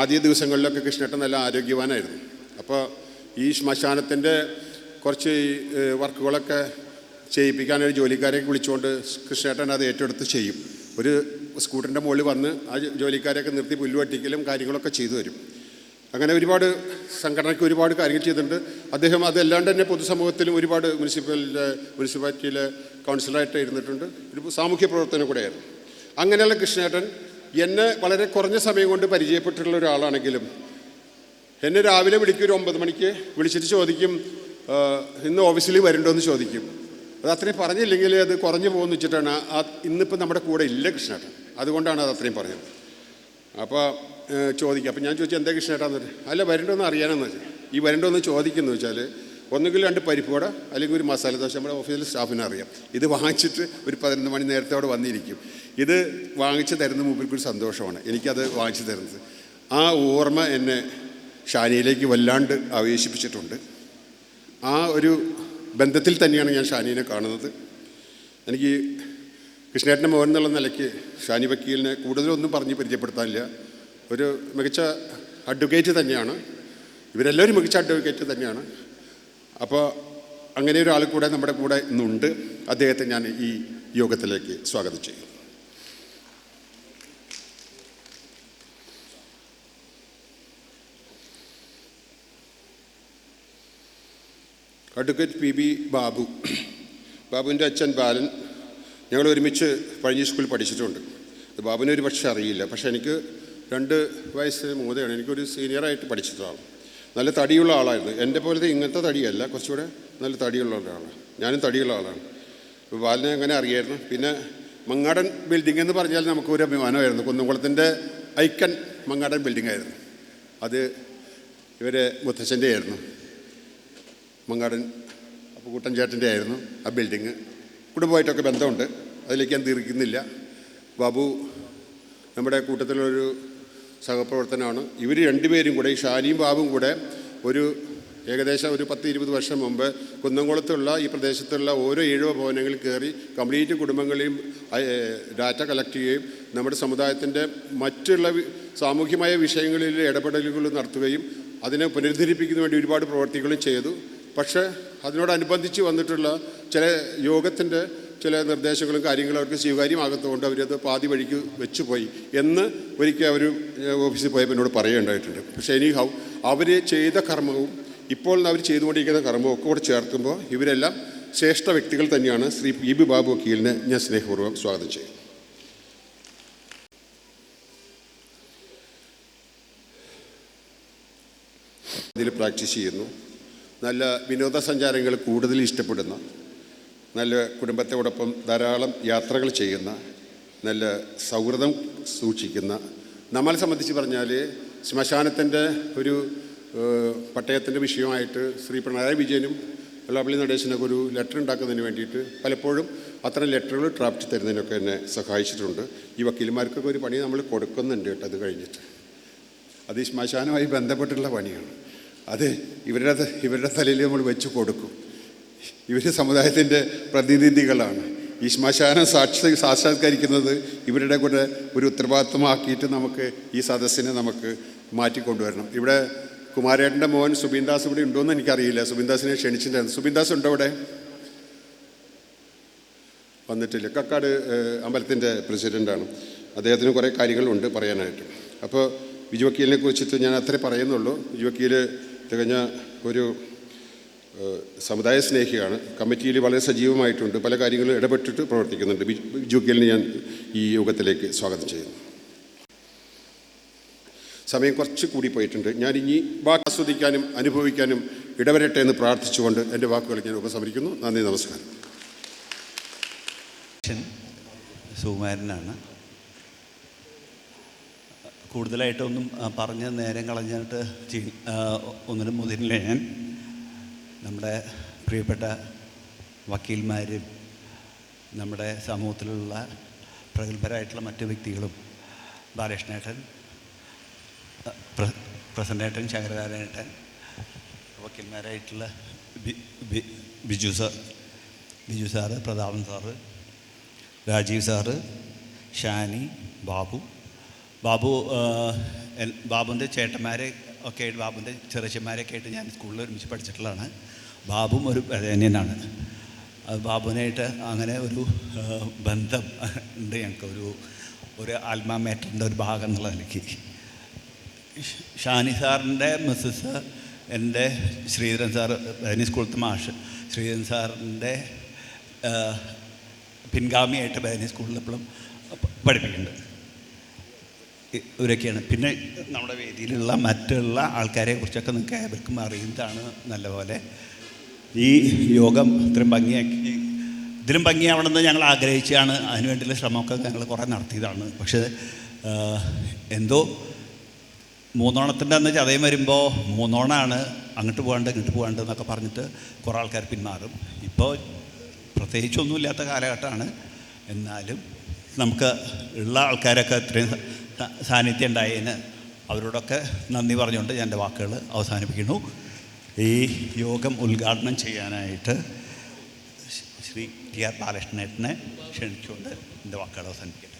ആദ്യ ദിവസങ്ങളിലൊക്കെ കൃഷ്ണേട്ടൻ നല്ല ആരോഗ്യവാനായിരുന്നു. അപ്പോൾ ഈ ശ്മശാനത്തിൻ്റെ കുറച്ച് വർക്കുകളൊക്കെ ചെയ്യിപ്പിക്കാനൊരു ജോലിക്കാരെയൊക്കെ വിളിച്ചുകൊണ്ട് കൃഷ്ണേട്ടൻ അത് ഏറ്റെടുത്ത് ചെയ്യും. ഒരു സ്കൂട്ടറിൻ്റെ മുകളിൽ വന്ന് ആ ജോലിക്കാരെയൊക്കെ നിർത്തി പുല്ല് വെട്ടിക്കലും കാര്യങ്ങളൊക്കെ ചെയ്തു തരും. അങ്ങനെ ഒരുപാട് സംഘടനയ്ക്ക് ഒരുപാട് കാര്യങ്ങൾ ചെയ്തിട്ടുണ്ട് അദ്ദേഹം. അതല്ലാണ്ട് തന്നെ പൊതുസമൂഹത്തിലും ഒരുപാട് മുനിസിപ്പാലിറ്റിയിലെ കൗൺസിലറായിട്ട് ഇരുന്നിട്ടുണ്ട്. ഒരു സാമൂഹ്യ പ്രവർത്തനം കൂടെയായിരുന്നു. അങ്ങനെയുള്ള കൃഷ്ണേട്ടൻ എന്നെ വളരെ കുറഞ്ഞ സമയം കൊണ്ട് പരിചയപ്പെട്ടിട്ടുള്ള ഒരാളാണെങ്കിലും എന്നെ രാവിലെ വിളിക്കും. ഒരു 9 മണിക്ക് വിളിച്ചിട്ട് ചോദിക്കും ഇന്ന് ഓഫീസിൽ വരണ്ടോ എന്ന് ചോദിക്കും. അത് അത്രയും പറഞ്ഞില്ലെങ്കിൽ അത് കുറഞ്ഞു പോകുമെന്ന് വെച്ചിട്ടാണ് ഇന്നിപ്പോൾ നമ്മുടെ കൂടെ ഇല്ല കൃഷ്ണേട്ടൻ. അതുകൊണ്ടാണ് അത് അത്രയും പറഞ്ഞത്. അപ്പോൾ ചോദിക്കുക. അപ്പോൾ ഞാൻ ചോദിച്ചു എന്താ കൃഷ്ണേട്ടാന്ന് പറഞ്ഞു. അല്ല വരണ്ടോന്ന് അറിയാനെന്ന് വെച്ചാൽ ഈ വരണ്ടോന്ന് ചോദിക്കുന്നു വെച്ചാൽ ഒന്നുകിൽ 2 പരിപ്പുവട അല്ലെങ്കിൽ ഒരു മസാല ദോശ. നമ്മുടെ ഓഫീസിലെ സ്റ്റാഫിനെ അറിയാം. ഇത് വാങ്ങിച്ചിട്ട് ഒരു 11 മണി നേരത്തെ അവിടെ വന്നിരിക്കും. ഇത് വാങ്ങിച്ച് തരുന്ന മൂപ്പർക്കൊരു സന്തോഷമാണ് എനിക്കത് വാങ്ങിച്ചു തരുന്നത്. ആ ഓർമ്മ എന്നെ ഷാനിയിലേക്ക് വല്ലാണ്ട് ആവേശിപ്പിച്ചിട്ടുണ്ട്. ആ ഒരു ബന്ധത്തിൽ തന്നെയാണ് ഞാൻ ഷാനീനെ കാണുന്നത്. എനിക്ക് കൃഷ്ണേട്ടൻ്റെ മോൻ എന്നുള്ള നിലയ്ക്ക് ഷാനി വക്കീലിനെ കൂടുതലൊന്നും പറഞ്ഞ് പരിചയപ്പെടുത്താനില്ല. ഒരു മികച്ച അഡ്വക്കേറ്റ് തന്നെയാണ്. ഇവരെല്ലാവരും മികച്ച അഡ്വക്കേറ്റ് തന്നെയാണ്. അപ്പോൾ അങ്ങനെ ഒരാൾ കൂടെ നമ്മുടെ കൂടെ ഇന്നുണ്ട്. അദ്ദേഹത്തെ ഞാൻ ഈ യോഗത്തിലേക്ക് സ്വാഗതം ചെയ്യും. അഡ്വക്കേറ്റ് PB ബാബുവിൻ്റെ അച്ഛൻ ബാലൻ. ഞങ്ങൾ ഒരുമിച്ച് പഴഞ്ഞി സ്കൂളിൽ പഠിച്ചിട്ടുണ്ട്. അത് ബാബുവിനെ ഒരു പക്ഷേ അറിയില്ല. പക്ഷേ എനിക്ക് 2 വയസ്സ് മൂതയാണ്. എനിക്കൊരു സീനിയറായിട്ട് പഠിച്ചിട്ടാണ്. നല്ല തടിയുള്ള ആളായിരുന്നു. എൻ്റെ പോലത്തെ ഇങ്ങനത്തെ തടിയല്ല, കുറച്ചുകൂടെ നല്ല തടിയുള്ള ഒരാളാണ്. ഞാനും തടിയുള്ള ആളാണ്. അപ്പോൾ ബാലിനെ അങ്ങനെ അറിയായിരുന്നു. പിന്നെ മങ്ങാടൻ ബിൽഡിംഗ് എന്ന് പറഞ്ഞാൽ നമുക്കൊരു അഭിമാനമായിരുന്നു. കുന്നംകുളത്തിൻ്റെ ഐക്കൺ മങ്ങാടൻ ബിൽഡിംഗ് ആയിരുന്നു. അത് ഇവരെ മുത്തച്ഛൻ്റെ ആയിരുന്നു. മങ്ങാടൻ അപ്പുകുട്ടൻ ചേട്ടൻ്റെ ആയിരുന്നു ആ ബിൽഡിങ്. കുടുംബമായിട്ടൊക്കെ ബന്ധമുണ്ട്, അതിലേക്ക് ഞാൻ തീർക്കുന്നില്ല. ബാബു നമ്മുടെ കൂട്ടത്തിലൊരു സഹപ്രവർത്തനമാണ്. ഇവർ 2 പേരും കൂടെ, ഈ ഷാനിയും ബാബുവും കൂടെ ഏകദേശം ഒരു 10-20 വർഷം മുമ്പ് കുന്നംകുളത്തുള്ള ഈ പ്രദേശത്തുള്ള ഓരോ 7 ഭവനങ്ങളിൽ കയറി കംപ്ലീറ്റ് കുടുംബങ്ങളെയും ഡാറ്റ കളക്ട് ചെയ്യുകയും നമ്മുടെ സമുദായത്തിൻ്റെ മറ്റുള്ള സാമൂഹ്യമായ വിഷയങ്ങളിൽ ഇടപെടലുകൾ നടത്തുകയും അതിനെ പുനരുദ്ധരിപ്പിക്കുന്ന വേണ്ടി ഒരുപാട് പ്രവർത്തികളും ചെയ്തു. പക്ഷേ അതിനോടനുബന്ധിച്ച് വന്നിട്ടുള്ള ചില യോഗത്തിൻ്റെ ചില നിർദ്ദേശങ്ങളും കാര്യങ്ങളും അവർക്ക് സ്വീകാര്യമാകത്തുകൊണ്ട് അവരത് പാതി വഴിക്ക് വെച്ചുപോയി എന്ന് ഒരിക്കൽ അവർ ഓഫീസിൽ പോയപ്പോൾ എന്നോട് പറയുകയുണ്ടായിട്ടുണ്ട്. പക്ഷേ അവർ ചെയ്ത കർമ്മവും ഇപ്പോൾ അവർ ചെയ്തുകൊണ്ടിരിക്കുന്ന കർമ്മമൊക്കെ കൂടെ ചേർക്കുമ്പോൾ ഇവരെല്ലാം ശ്രേഷ്ഠ വ്യക്തികൾ തന്നെയാണ്. ശ്രീ PB ബാബു വക്കീലിനെ ഞാൻ സ്നേഹപൂർവ്വം സ്വാഗതം ചെയ്യും. ഇതിൽ പ്രാക്ടീസ് ചെയ്യുന്നു. നല്ല വിനോദസഞ്ചാരങ്ങൾ കൂടുതൽ ഇഷ്ടപ്പെടുന്ന, നല്ല കുടുംബത്തോടൊപ്പം ധാരാളം യാത്രകൾ ചെയ്യുന്ന, നല്ല സൗഹൃദം സൂക്ഷിക്കുന്ന, നമ്മളെ സംബന്ധിച്ച് പറഞ്ഞാൽ ശ്മശാനത്തിൻ്റെ ഒരു പട്ടയത്തിൻ്റെ വിഷയമായിട്ട് ശ്രീ പിണറായി വിജയനും വെള്ളാപ്പള്ളി നടേശനൊക്കെ ഒരു ലെറ്റർ ഉണ്ടാക്കുന്നതിന് വേണ്ടിയിട്ട് പലപ്പോഴും അത്തരം ലെറ്ററുകൾ ഡ്രാഫ്റ്റ് തരുന്നതിനൊക്കെ എന്നെ സഹായിച്ചിട്ടുണ്ട്. ഈ വക്കീലന്മാർക്കൊക്കെ ഒരു പണി നമ്മൾ കൊടുക്കുന്നുണ്ട് കേട്ടോ. അത് കഴിഞ്ഞിട്ട് അത് ഈ ശ്മശാനവുമായി ബന്ധപ്പെട്ടുള്ള പണിയാണ്. അത് ഇവരുടെ തലയിൽ നമ്മൾ വെച്ച് കൊടുക്കും. ഇവർ സമുദായത്തിൻ്റെ പ്രതിനിധികളാണ്. ഈ ശ്മശാനം സാക്ഷാത്കരിക്കുന്നത് ഇവരുടെ കൂടെ ഒരു ഉത്തരവാദിത്വമാക്കിയിട്ട് നമുക്ക് ഈ സദസ്സിനെ നമുക്ക് മാറ്റിക്കൊണ്ടുവരണം. ഇവിടെ കുമാരേട്ടൻ്റെ മോൻ സുബീൻദാസ് ഇവിടെ ഉണ്ടോയെന്ന് എനിക്കറിയില്ല. സുബീൻദാസിനെ ക്ഷണിച്ചിട്ടുണ്ടായിരുന്നു. സുബീൻദാസ് ഉണ്ടോ ഇവിടെ? വന്നിട്ടില്ല. കക്കാട് അമ്പലത്തിൻ്റെ പ്രസിഡൻ്റാണ്. അദ്ദേഹത്തിന് കുറേ കാര്യങ്ങളുണ്ട് പറയാനായിട്ട്. അപ്പോൾ ബിജു വക്കീലിനെ കുറിച്ചിട്ട് ഞാൻ അത്രേ പറയുന്നുള്ളൂ. ബിജു വക്കീൽ തികഞ്ഞ ഒരു സമുദായ സ്നേഹിയാണ്. കമ്മിറ്റിയിൽ വളരെ സജീവമായിട്ടുണ്ട്. പല കാര്യങ്ങളും ഇടപെട്ടിട്ട് പ്രവർത്തിക്കുന്നുണ്ട്. ബിജു വക്കീലിനെ ഞാൻ ഈ യോഗത്തിലേക്ക് സ്വാഗതം ചെയ്യുന്നു. സമയം കുറച്ച് കൂടി പോയിട്ടുണ്ട്. ഞാൻ ഇനി വാക്ക് ആസ്വദിക്കാനും അനുഭവിക്കാനും ഇടവരട്ടെ എന്ന് പ്രാർത്ഥിച്ചുകൊണ്ട് എൻ്റെ വാക്കുകൾ ഞാൻ ഉപസംഹരിക്കുന്നു. നന്ദി, നമസ്കാരം.
സുകുമാരനാണ്. കൂടുതലായിട്ടൊന്നും പറഞ്ഞ് നേരം കളഞ്ഞിട്ട് ഒന്നിനും മുതിരില്ല. ഞാൻ നമ്മുടെ പ്രിയപ്പെട്ട വക്കീൽമാരും നമ്മുടെ സമൂഹത്തിലുള്ള പ്രഗത്ഭരായിട്ടുള്ള മറ്റു വ്യക്തികളും ബാലകൃഷ്ണേട്ടൻ, പ്രസന്നേട്ടൻ, ശങ്കരനാരായണേട്ടൻ, വക്കീൽമാരായിട്ടുള്ള Biju sir, Prathapan sir, Rajeev sir, Shani, ബാബുവിൻ്റെ ചേട്ടന്മാരെ ഒക്കെ ആയിട്ട്, ബാബുവിൻ്റെ ചെറുച്ചന്മാരൊക്കെ ആയിട്ട് ഞാൻ സ്കൂളിൽ ഒരുമിച്ച് പഠിച്ചിട്ടുള്ളതാണ്. ബാബുവും ഒരു ബദാന്യനാണ്. അത് ബാബുവിനായിട്ട് അങ്ങനെ ഒരു ബന്ധം ഉണ്ട് ഞങ്ങൾക്ക്, ഒരു ആത്മാ മാറ്ററിൻ്റെ ഒരു ഭാഗം എന്നുള്ള നിലയ്ക്ക്. ഷാനി സാറിൻ്റെ മിസ്സസ് എൻ്റെ ശ്രീധരൻ സാറ്, ബദാന്യ സ്കൂളത്തെ മാഷ് ശ്രീധരൻ സാറിൻ്റെ പിൻഗാമിയായിട്ട് ബദാന്യ സ്കൂളിൽ എപ്പോഴും പഠിപ്പിക്കുന്നുണ്ട്. ഇവരൊക്കെയാണ്. പിന്നെ നമ്മുടെ വേദിയിലുള്ള മറ്റുള്ള ആൾക്കാരെ കുറിച്ചൊക്കെ നിങ്ങൾക്ക് ഏവർക്കും അറിയുന്നതാണ് നല്ലപോലെ. ഈ യോഗം ഇത്രയും ഭംഗിയാക്കി, ഇതിലും ഭംഗിയാവണമെന്ന് ഞങ്ങൾ ആഗ്രഹിച്ചാണ്. അതിനുവേണ്ടിയുള്ള ശ്രമമൊക്കെ ഞങ്ങൾ കുറേ നടത്തിയതാണ്. പക്ഷേ എന്തോ മൂന്നോണത്തിൻ്റെ അന്ന് ചതയം വരുമ്പോൾ മൂന്നോണമാണ്, അങ്ങോട്ട് പോകാണ്ട് ഇങ്ങോട്ട് പോകാണ്ട് എന്നൊക്കെ പറഞ്ഞിട്ട് കുറേ ആൾക്കാർ പിന്മാറും. ഇപ്പോൾ പ്രത്യേകിച്ചൊന്നുമില്ലാത്ത കാലഘട്ടമാണ്. എന്നാലും നമുക്ക് ഉള്ള ആൾക്കാരൊക്കെ ഇത്രയും സാന്നിധ്യം ഉണ്ടായതിന് അവരോടൊക്കെ നന്ദി പറഞ്ഞുകൊണ്ട് ഞാൻ എൻ്റെ വാക്കുകൾ അവസാനിപ്പിക്കുന്നു. ഈ യോഗം ഉദ്ഘാടനം ചെയ്യാനായിട്ട് ശ്രീ TR ബാലകൃഷ്ണേട്ടനെ ക്ഷണിച്ചുകൊണ്ട് എൻ്റെ വാക്കുകൾ അവസാനിപ്പിക്കട്ടെ.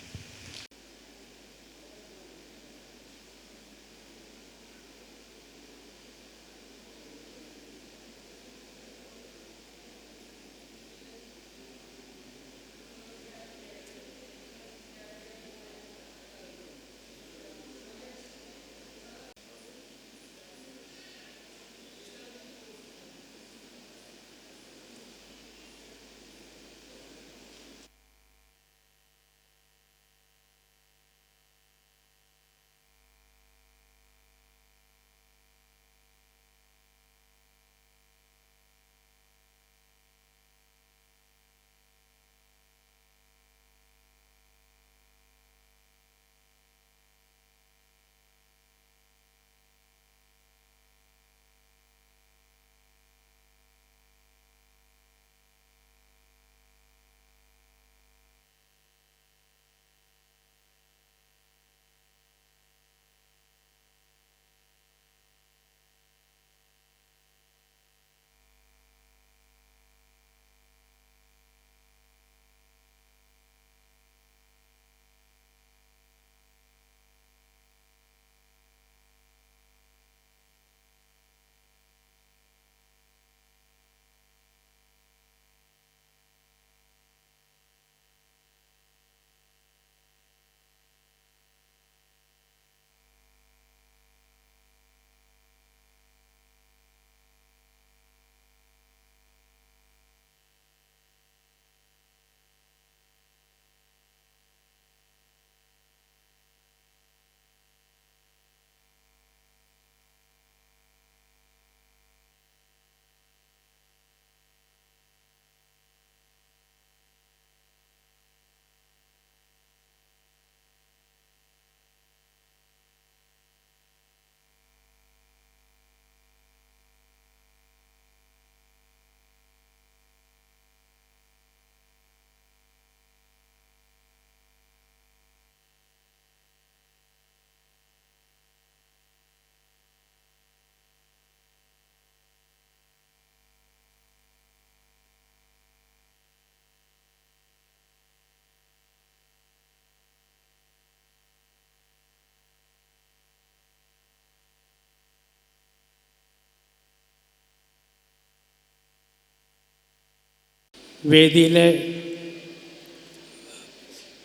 വേദിയിലെ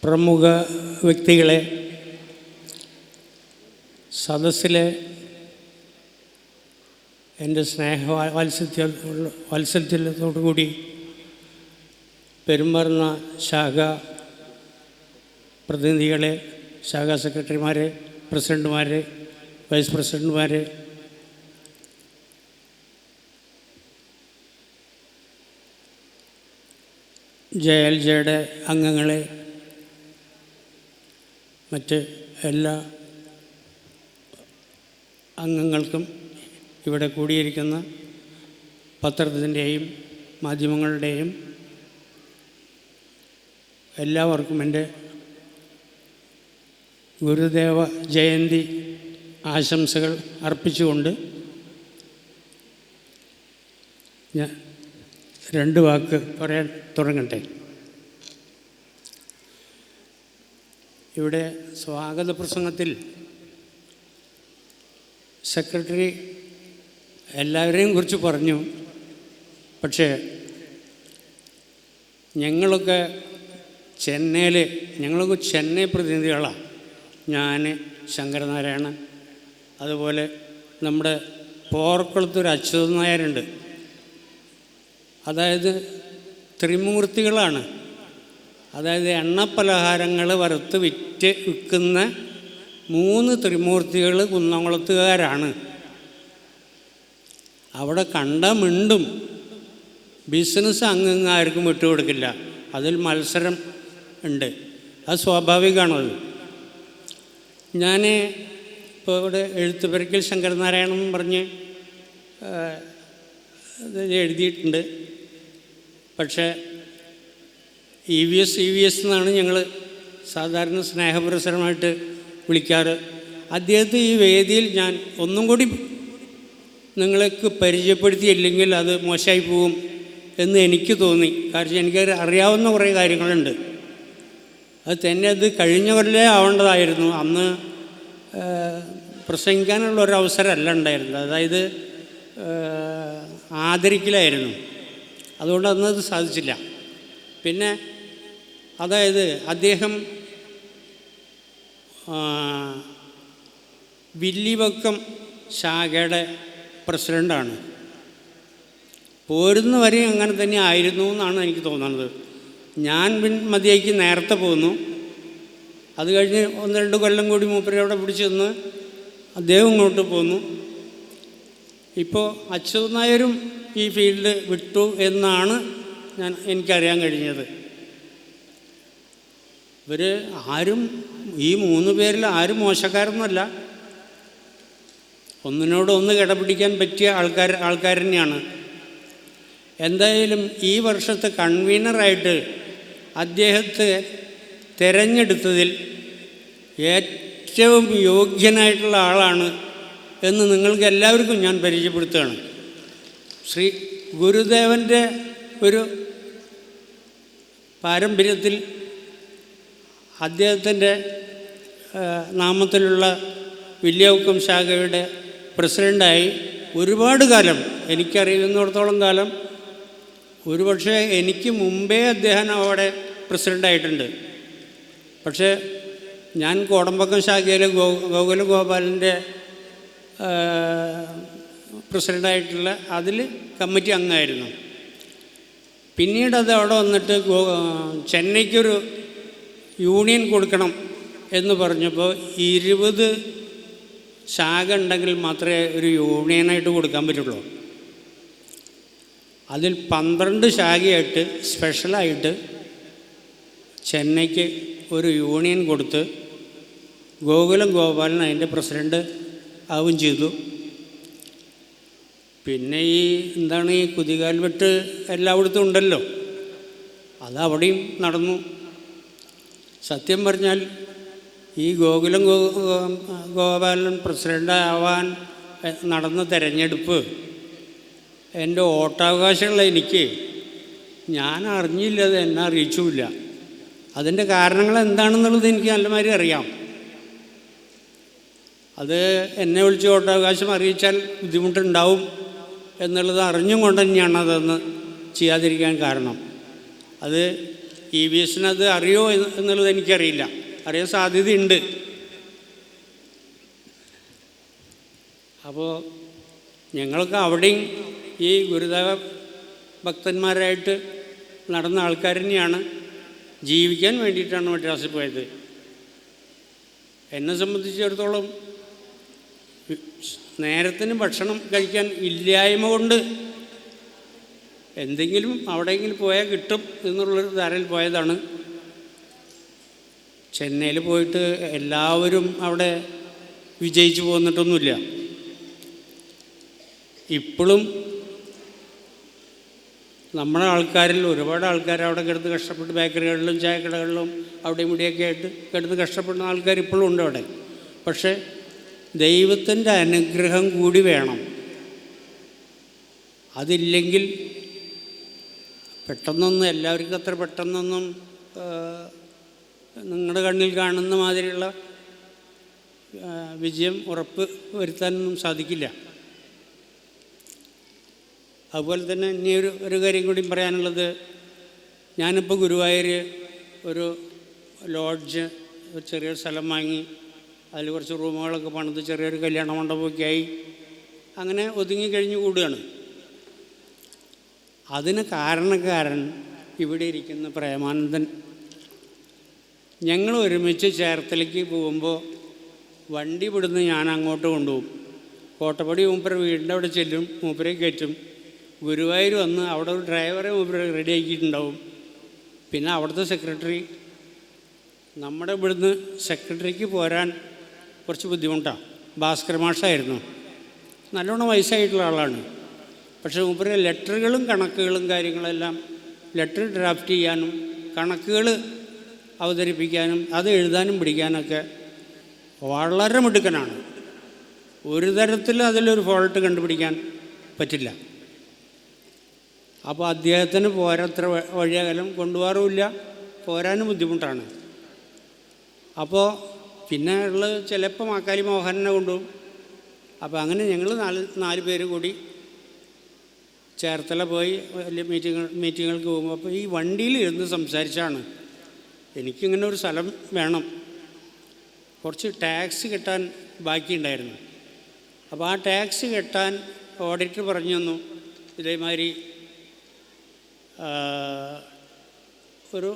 പ്രമുഖ വ്യക്തികളെ, സദസ്സിലെ എൻ്റെ വാത്സല്യത്തോടു കൂടി പെരുമാറുന്ന ശാഖ പ്രതിനിധികളെ, ശാഖാ സെക്രട്ടറിമാരെ, പ്രസിഡന്റുമാരെ, വൈസ് പ്രസിഡന്റുമാരെ, JLJയുടെ അംഗങ്ങളെ, മറ്റ് എല്ലാ അംഗങ്ങൾക്കും, ഇവിടെ കൂടിയിരിക്കുന്ന പത്രത്തിൻ്റെയും മാധ്യമങ്ങളുടെയും എല്ലാവർക്കും എൻ്റെ ഗുരുദേവ ജയന്തി ആശംസകൾ അർപ്പിച്ചുകൊണ്ട് ഞാൻ 2 വാക്ക് പറയാൻ തുടങ്ങട്ടെ. ഇവിടെ സ്വാഗത പ്രസംഗത്തിൽ സെക്രട്ടറി എല്ലാവരെയും കുറിച്ച് പറഞ്ഞു. പക്ഷേ ഞങ്ങളൊക്കെ ചെന്നൈ പ്രതിനിധികളാണ്. ഞാൻ, ശങ്കരനാരായണൻ, അതുപോലെ നമ്മുടെ പോർക്കുളത്തൊരു അച്യുതൻ നായരുണ്ട്. അതായത് ത്രിമൂർത്തികളാണ്. അതായത് എണ്ണപ്പലഹാരങ്ങൾ വറുത്ത് വിൽക്കുന്ന 3 ത്രിമൂർത്തികൾ കുന്നംകുളത്തുകാരാണ്. അവിടെ കണ്ട മിണ്ടും. ബിസിനസ് അംഗങ്ങാർക്കും വിട്ടുകൊടുക്കില്ല. അതിൽ മത്സരം ഉണ്ട്. അത് സ്വാഭാവികമാണത്. ഞാൻ ഇപ്പോൾ ഇവിടെ എഴുത്തുപുരയ്ക്കൽ ശങ്കരനാരായണൻ എന്ന് പറഞ്ഞ് എഴുതിയിട്ടുണ്ട്. പക്ഷേ EVS എന്നാണ് ഞങ്ങൾ സാധാരണ സ്നേഹപുരസരമായിട്ട് വിളിക്കാറ്. അദ്ദേഹത്തെ ഈ വേദിയിൽ ഞാൻ ഒന്നും കൂടി നിങ്ങൾക്ക് പരിചയപ്പെടുത്തിയില്ലെങ്കിൽ അത് മോശമായി പോകും എന്ന് എനിക്ക് തോന്നി. കാരണം എനിക്ക് അറിയാവുന്ന കുറേ കാര്യങ്ങളുണ്ട്. അത് കഴിഞ്ഞ കൊല്ലം ആവേണ്ടതായിരുന്നു. അന്ന് പ്രസംഗിക്കാനുള്ള ഒരു അവസരമല്ല ഉണ്ടായിരുന്നത്. അതായത് ആദരിക്കലായിരുന്നു. അതുകൊണ്ട് അന്നത് സാധിച്ചില്ല. പിന്നെ അതായത് അദ്ദേഹം വില്ലിവക്കം ശാഖയുടെ പ്രസിഡൻ്റാണ്. പോരുന്ന വരെ അങ്ങനെ തന്നെ ആയിരുന്നു എന്നാണ് എനിക്ക് തോന്നുന്നത്. ഞാൻ മതിയാക്കി നേരത്തെ പോന്നു. അത് കഴിഞ്ഞ് 1-2 കൊല്ലം കൂടി മൂപ്പരെ അവിടെ പിടിച്ചു നിന്ന് അദ്ദേഹം ഇങ്ങോട്ട് പോന്നു. ഇപ്പോൾ അച്യുതൻ നായരും ഈ ഫീൽഡ് വിട്ടു എന്നാണ് എനിക്കറിയാൻ കഴിഞ്ഞത്. ഇവർ ആരും, ഈ 3 പേരിൽ ആരും മോശക്കാരൊന്നുമല്ല. ഒന്നിനോടൊന്ന് കിടപിടിക്കാൻ പറ്റിയ ആൾക്കാർ തന്നെയാണ്. എന്തായാലും ഈ വർഷത്തെ കൺവീനറായിട്ട് അദ്ദേഹത്തെ തിരഞ്ഞെടുത്തതിൽ ഏറ്റവും യോഗ്യനായിട്ടുള്ള ആളാണ് എന്ന് നിങ്ങൾക്ക് എല്ലാവർക്കും ഞാൻ പരിചയപ്പെടുത്തുകയാണ്. ശ്രീ ഗുരുദേവൻ്റെ ഒരു പാരമ്പര്യത്തിൽ അദ്ദേഹത്തിൻ്റെ നാമത്തിലുള്ള വില്ലിവക്കം ശാഖയുടെ പ്രസിഡൻ്റായി ഒരുപാട് കാലം, എനിക്കറിയുന്നിടത്തോളം കാലം, ഒരുപക്ഷെ എനിക്ക് മുമ്പേ അദ്ദേഹം അവിടെ പ്രസിഡൻ്റായിട്ടുണ്ട്. പക്ഷേ ഞാൻ കോടമ്പക്കം ശാഖയിലെ ഗോകുല ഗോപാലൻ്റെ പ്രസിഡൻ്റായിട്ടുള്ള അതിൽ കമ്മിറ്റി അംഗമായിരുന്നു. പിന്നീട് അത് അവിടെ വന്നിട്ട് ചെന്നൈക്കൊരു യൂണിയൻ കൊടുക്കണം എന്ന് പറഞ്ഞപ്പോൾ 20 ശാഖ ഉണ്ടെങ്കിൽ മാത്രമേ ഒരു യൂണിയനായിട്ട് കൊടുക്കാൻ പറ്റുള്ളൂ. അതിൽ 12 ശാഖയായിട്ട് സ്പെഷ്യലായിട്ട് ചെന്നൈക്ക് ഒരു യൂണിയൻ കൊടുത്ത് ഗോകുലം ഗോപാലൻ അതിൻ്റെ പ്രസിഡൻ്റ് ആവുകയും ചെയ്തു. പിന്നെ ഈ കുതികാൽ വെട്ട് എല്ലായിടത്തും ഉണ്ടല്ലോ, അതവിടെയും നടന്നു. സത്യം പറഞ്ഞാൽ ഈ ഗോകുലം ഗോപാലൻ പ്രസിഡൻ്റ് ആവാൻ നടന്ന തെരഞ്ഞെടുപ്പ് എൻ്റെ വോട്ടവകാശമുള്ള എനിക്ക് ഞാൻ അറിഞ്ഞില്ല, അത് എന്നെ അറിയിച്ചുമില്ല. അതിൻ്റെ കാരണങ്ങൾ എന്താണെന്നുള്ളത് എനിക്ക് നല്ലമാതിരി അറിയാം. അത് എന്നെ വിളിച്ച് വോട്ടവകാശം അറിയിച്ചാൽ ബുദ്ധിമുട്ടുണ്ടാവും എന്നുള്ളത് അറിഞ്ഞും കൊണ്ട് തന്നെയാണ് അതൊന്ന് ചെയ്യാതിരിക്കാൻ കാരണം. അത് EVS അത് അറിയോ എന്നുള്ളത് എനിക്കറിയില്ല, അറിയാൻ സാധ്യതയുണ്ട്. അപ്പോൾ ഞങ്ങൾക്ക് അവിടെയും ഈ ഗുരുദേവ ഭക്തന്മാരായിട്ട് നടന്ന ആൾക്കാർ തന്നെയാണ്. ജീവിക്കാൻ വേണ്ടിയിട്ടാണ് മദ്രാസിൽ പോയത്. എന്നെ സംബന്ധിച്ചിടത്തോളം നേരത്തിന് ഭക്ഷണം കഴിക്കാൻ ഇല്ലായ്മ കൊണ്ട് എന്തെങ്കിലും അവിടെയെങ്കിലും പോയാൽ കിട്ടും എന്നുള്ളൊരു ധാരയിൽ പോയതാണ്. ചെന്നൈയിൽ പോയിട്ട് എല്ലാവരും അവിടെ വിജയിച്ചു പോന്നിട്ടൊന്നുമില്ല. ഇപ്പോഴും നമ്മുടെ ആൾക്കാരിൽ ഒരുപാട് ആൾക്കാർ അവിടെ കിടന്ന് കഷ്ടപ്പെട്ട് ബേക്കറികളിലും ചായക്കടകളിലും അവിടെയും ഇവിടെയൊക്കെ ആയിട്ട് കിടന്ന് കഷ്ടപ്പെടുന്ന ആൾക്കാർ ഇപ്പോഴും ഉണ്ട് അവിടെ. പക്ഷേ ദൈവത്തിൻ്റെ അനുഗ്രഹം കൂടി വേണം. അതില്ലെങ്കിൽ പെട്ടെന്നൊന്നും എല്ലാവർക്കും അത്ര പെട്ടെന്നൊന്നും നിങ്ങളുടെ കണ്ണിൽ കാണുന്ന മാതിരിയുള്ള വിജയം ഉറപ്പ് വരുത്താനൊന്നും സാധിക്കില്ല. അതുപോലെ തന്നെ ഇനി ഒരു കാര്യം കൂടി പറയാനുള്ളത്, ഞാനിപ്പോൾ ഗുരുവായൂർ ഒരു ലോഡ്ജ്, ഒരു ചെറിയൊരു സ്ഥലം വാങ്ങി അതിൽ കുറച്ച് റൂമുകളൊക്കെ പണിത് ചെറിയൊരു കല്യാണ മണ്ഡപമൊക്കെ ആയി അങ്ങനെ ഒതുങ്ങി കഴിഞ്ഞ് കൂടുകയാണ്. അതിന് കാരണക്കാരൻ ഇവിടെ ഇരിക്കുന്ന പ്രേമാനന്ദൻ. ഞങ്ങൾ ഒരുമിച്ച് ചേർത്തലയ്ക്ക് പോകുമ്പോൾ വണ്ടി വിടുന്ന് ഞാൻ അങ്ങോട്ട് കൊണ്ടുപോകും. കോട്ടപ്പടി മൂപ്പര വീടിൻ്റെ അവിടെ ചെല്ലും, മൂപ്പരെ കയറ്റും. ഗുരുവായൂർ വന്ന് അവിടെ ഒരു ഡ്രൈവറെ മൂപ്പര് റെഡിയാക്കിയിട്ടുണ്ടാവും. പിന്നെ അവിടുത്തെ സെക്രട്ടറി, നമ്മുടെ ഇവിടുന്ന് സെക്രട്ടറിക്ക് പോരാൻ കുറച്ച് ബുദ്ധിമുട്ടാണ്. ഭാസ്കര മാഷായിരുന്നു, നല്ലോണം വയസ്സായിട്ടുള്ള ആളാണ്. പക്ഷേ മൂപ്പര് ലെറ്ററുകളും കണക്കുകളും കാര്യങ്ങളെല്ലാം ലെറ്റർ ഡ്രാഫ്റ്റ് ചെയ്യാനും കണക്കുകൾ അവതരിപ്പിക്കാനും അത് എഴുതാനും പിടിക്കാനൊക്കെ വളരെ മിടുക്കനാണ്. ഒരു തരത്തിൽ അതിലൊരു ഫോൾട്ട് കണ്ടുപിടിക്കാൻ പറ്റില്ല. അപ്പോൾ അദ്ദേഹത്തിന് പോരത്ര വഴിയകലം കൊണ്ടുപോകാറുമില്ല, പോരാനും ബുദ്ധിമുട്ടാണ്. അപ്പോൾ പിന്നെ ഉള്ളത് ചിലപ്പോൾ മാക്കാലി മോഹനെ കൊണ്ടുപോകും. അപ്പോൾ അങ്ങനെ ഞങ്ങൾ നാല് പേര് കൂടി ചേർത്തല പോയി വലിയ മീറ്റിങ്ങുകൾക്ക് പോകുമ്പോൾ അപ്പോൾ ഈ വണ്ടിയിൽ ഇരുന്ന് സംസാരിച്ചാണ് എനിക്കിങ്ങനെ ഒരു സ്ഥലം വേണം, കുറച്ച് ടാക്സ് കെട്ടാൻ ബാക്കിയുണ്ടായിരുന്നു. അപ്പോൾ ആ ടാക്സ് കെട്ടാൻ ഓഡിറ്റർ പറഞ്ഞു തന്നു, ഇതേമാതിരി ഒരു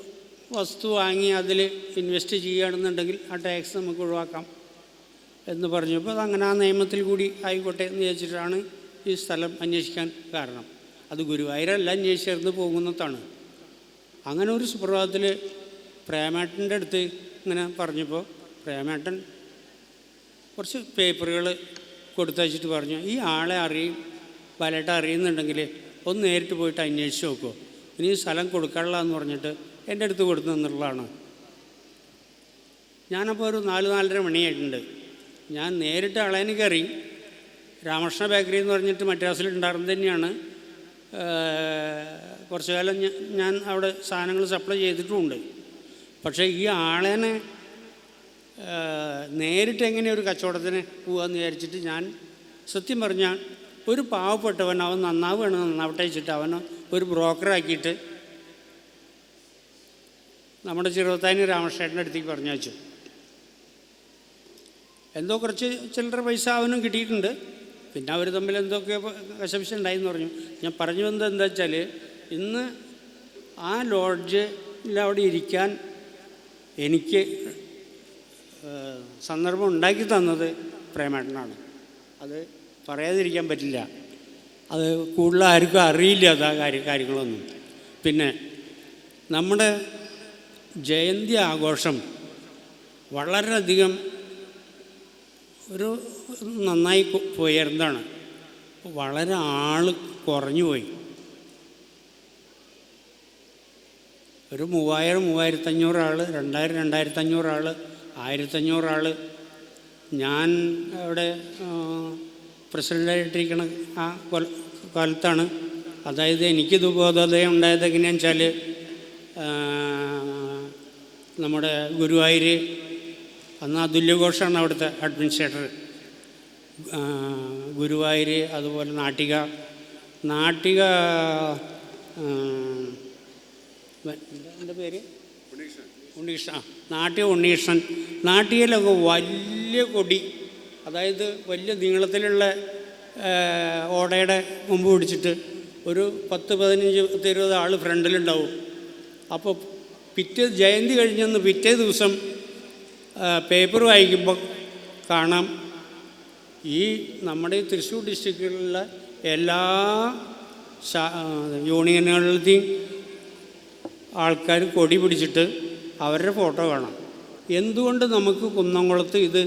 വസ്തു വാങ്ങി അതിൽ ഇൻവെസ്റ്റ് ചെയ്യുകയാണെന്നുണ്ടെങ്കിൽ ആ ടാക്സ് നമുക്ക് ഒഴിവാക്കാം എന്ന് പറഞ്ഞപ്പോൾ അതങ്ങനെ ആ നിയമത്തിൽ കൂടി ആയിക്കോട്ടെ എന്ന് വിചാരിച്ചിട്ടാണ് ഈ സ്ഥലം അന്വേഷിക്കാൻ കാരണം. അത് ഗുരുവായൂരല്ല അന്വേഷിച്ചിരുന്ന് പോകുന്നതാണ്. അങ്ങനെ ഒരു സുപ്രഭാതത്തിൽ പ്രേമേട്ടൻ്റെ അടുത്ത് ഇങ്ങനെ പറഞ്ഞപ്പോൾ പ്രേമേട്ടൻ കുറച്ച് പേപ്പറുകൾ കൊടുത്തയച്ചിട്ട് പറഞ്ഞു, ഈ ആളെ പലയിട്ട് അറിയുന്നുണ്ടെങ്കിൽ ഒന്ന് നേരിട്ട് പോയിട്ട് അന്വേഷിച്ച് നോക്കുമോ, ഇനി സ്ഥലം കൊടുക്കാനുള്ള എന്ന് പറഞ്ഞിട്ട് എൻ്റെ അടുത്ത് കൊടുത്തു തന്നുള്ളതാണ്. ഞാനപ്പോൾ ഒരു 4-4:30 മണിയായിട്ടുണ്ട്. ഞാൻ നേരിട്ട് ആളേനെ കയറി. രാമകൃഷ്ണ ബേക്കറി എന്ന് പറഞ്ഞിട്ട് മദ്രാസിലുണ്ടായിരുന്നത് തന്നെയാണ്. കുറച്ചു കാലം ഞാൻ അവിടെ സാധനങ്ങൾ സപ്ലൈ ചെയ്തിട്ടുമുണ്ട്. പക്ഷേ ഈ ആളേനെ നേരിട്ട് എങ്ങനെ ഒരു കച്ചവടത്തിന് പോകാമെന്ന് വിചാരിച്ചിട്ട് ഞാൻ സത്യം പറഞ്ഞാൽ ഒരു പാവപ്പെട്ടവൻ അവൻ നന്നാവട്ടെ വെച്ചിട്ട് അവന് ഒരു ബ്രോക്കറാക്കിയിട്ട് നമ്മുടെ ചെറുപ്പത്താനി രാമകൃഷ്ണേട്ടൻ്റെ അടുത്തേക്ക് പറഞ്ഞു വെച്ചു. എന്തോ കുറച്ച് ചില്ലറ പൈസ അവനും കിട്ടിയിട്ടുണ്ട്. പിന്നെ അവർ തമ്മിൽ എന്തൊക്കെ കശപിശ ഉണ്ടായിന്ന് പറഞ്ഞു. ഞാൻ പറഞ്ഞു വന്നത് എന്താ വെച്ചാൽ, ഇന്ന് ആ ലോഡ്ജിൽ അവിടെ ഇരിക്കാൻ എനിക്ക് സന്ദർഭം ഉണ്ടാക്കി തന്നത് പ്രേമേട്ടനാണ്. അത് പറയാതിരിക്കാൻ പറ്റില്ല. അത് കൂടുതൽ ആർക്കും അറിയില്ല അതാ കാര്യങ്ങളൊന്നും. പിന്നെ നമ്മുടെ ജയന്തി ആഘോഷം വളരെയധികം ഒരു നന്നായി പോയിരുന്നതാണ്. വളരെ ആൾ കുറഞ്ഞു പോയി. ഒരു 3000-3500 ആൾ, 2000-2500 ആൾ, 1500 ആൾ. ഞാൻ അവിടെ പ്രസിഡൻ്റായിട്ടിരിക്കണ ആ കാലത്താണ്. അതായത് എനിക്കിത് ബോധോദയം ഉണ്ടായത് എങ്ങനെയാണെന്ന് വെച്ചാൽ, നമ്മുടെ ഗുരുവായൂർ അന്ന് അതുല്യഘോഷാണ് അവിടുത്തെ അഡ്മിനിസ്ട്രേറ്റർ. ഗുരുവായൂർ, അതുപോലെ നാട്ടിക എൻ്റെ പേര് ഉണ്ണീഷ്ണൻ. നാട്ടിയ ഉണ്ണീഷ്ണൻ. നാട്ടിയയിലൊക്കെ വലിയ കൊടി, അതായത് വലിയ നീളത്തിലുള്ള ഓടയുടെ മുമ്പ് പിടിച്ചിട്ട് ഒരു 10-15-20 ആൾ ഫ്രണ്ടിലുണ്ടാവും. അപ്പോൾ ജയന്തി കഴിഞ്ഞെന്ന് പിറ്റേ ദിവസം പേപ്പർ വായിക്കുമ്പോൾ കാണാം ഈ നമ്മുടെ തൃശ്ശൂർ ഡിസ്ട്രിക്റ്റിലുള്ള എല്ലാ യൂണിയനുകളിലെയും ആൾക്കാർ കൊടി പിടിച്ചിട്ട് അവരുടെ ഫോട്ടോ കാണാം. എന്തുകൊണ്ട് നമുക്ക് കുന്നംകുളത്ത് ഇത്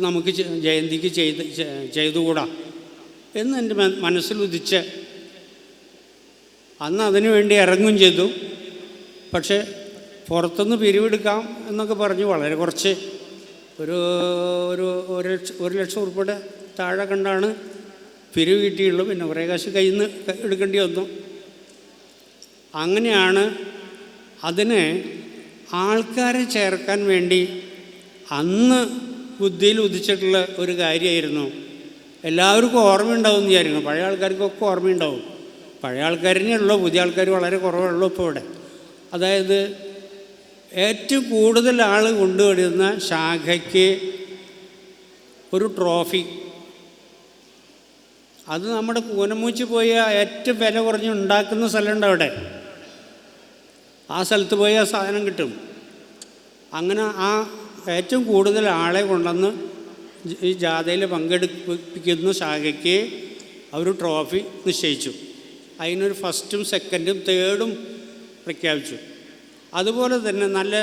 നമുക്ക് ജയന്തിക്ക് ചെയ്തുകൂടാ എന്ന് എൻ്റെ മനസ്സിലുദിച്ച് അന്ന് അതിനു വേണ്ടി ഇറങ്ങും ചെയ്തു. പക്ഷേ പുറത്തുനിന്ന് പിരിവെടുക്കാം എന്നൊക്കെ പറഞ്ഞ് വളരെ കുറച്ച് ഒരു ലക്ഷം ഉറുപ്പിയുടെ താഴെ കണ്ടാണ് പിരിവ് കിട്ടിയുള്ളൂ. പിന്നെ കുറേ കാശ് കയ്യിൽ നിന്ന് എടുക്കേണ്ടി വന്നു. അങ്ങനെയാണ് അതിന് ആൾക്കാരെ ചേർക്കാൻ വേണ്ടി അന്ന് ബുദ്ധിയിൽ ഉദിച്ചിട്ടുള്ള ഒരു കാര്യമായിരുന്നു. എല്ലാവർക്കും ഓർമ്മയുണ്ടാവും എന്ന് വിചാരിക്കണം. പഴയ ആൾക്കാർക്കൊക്കെ ഓർമ്മയുണ്ടാവും. പഴയ ആൾക്കാരിനെ ഉള്ളൂ, പുതിയ ആൾക്കാർ വളരെ കുറവുള്ളൂ ഇപ്പോൾ ഇവിടെ. അതായത് ഏറ്റവും കൂടുതൽ ആൾ കൊണ്ടുവരുന്ന ശാഖയ്ക്ക് ഒരു ട്രോഫി, അത് നമ്മുടെ കൂനമൂച്ചി പോയി ഏറ്റവും വില കുറഞ്ഞ് ഉണ്ടാക്കുന്ന സ്ഥലമുണ്ട് അവിടെ. ആ സ്ഥലത്ത് പോയി ആ സാധനം കിട്ടും. അങ്ങനെ ആ ഏറ്റവും കൂടുതൽ ആളെ കൊണ്ടുവന്ന് ഈ ജാഥയിൽ പങ്കെടുപ്പിക്കുന്ന ശാഖയ്ക്ക് അവർ ട്രോഫി നിശ്ചയിച്ചു. അതിനൊരു ഫസ്റ്റും സെക്കൻഡും തേർഡും പ്രഖ്യാപിച്ചു. അതുപോലെ തന്നെ നല്ല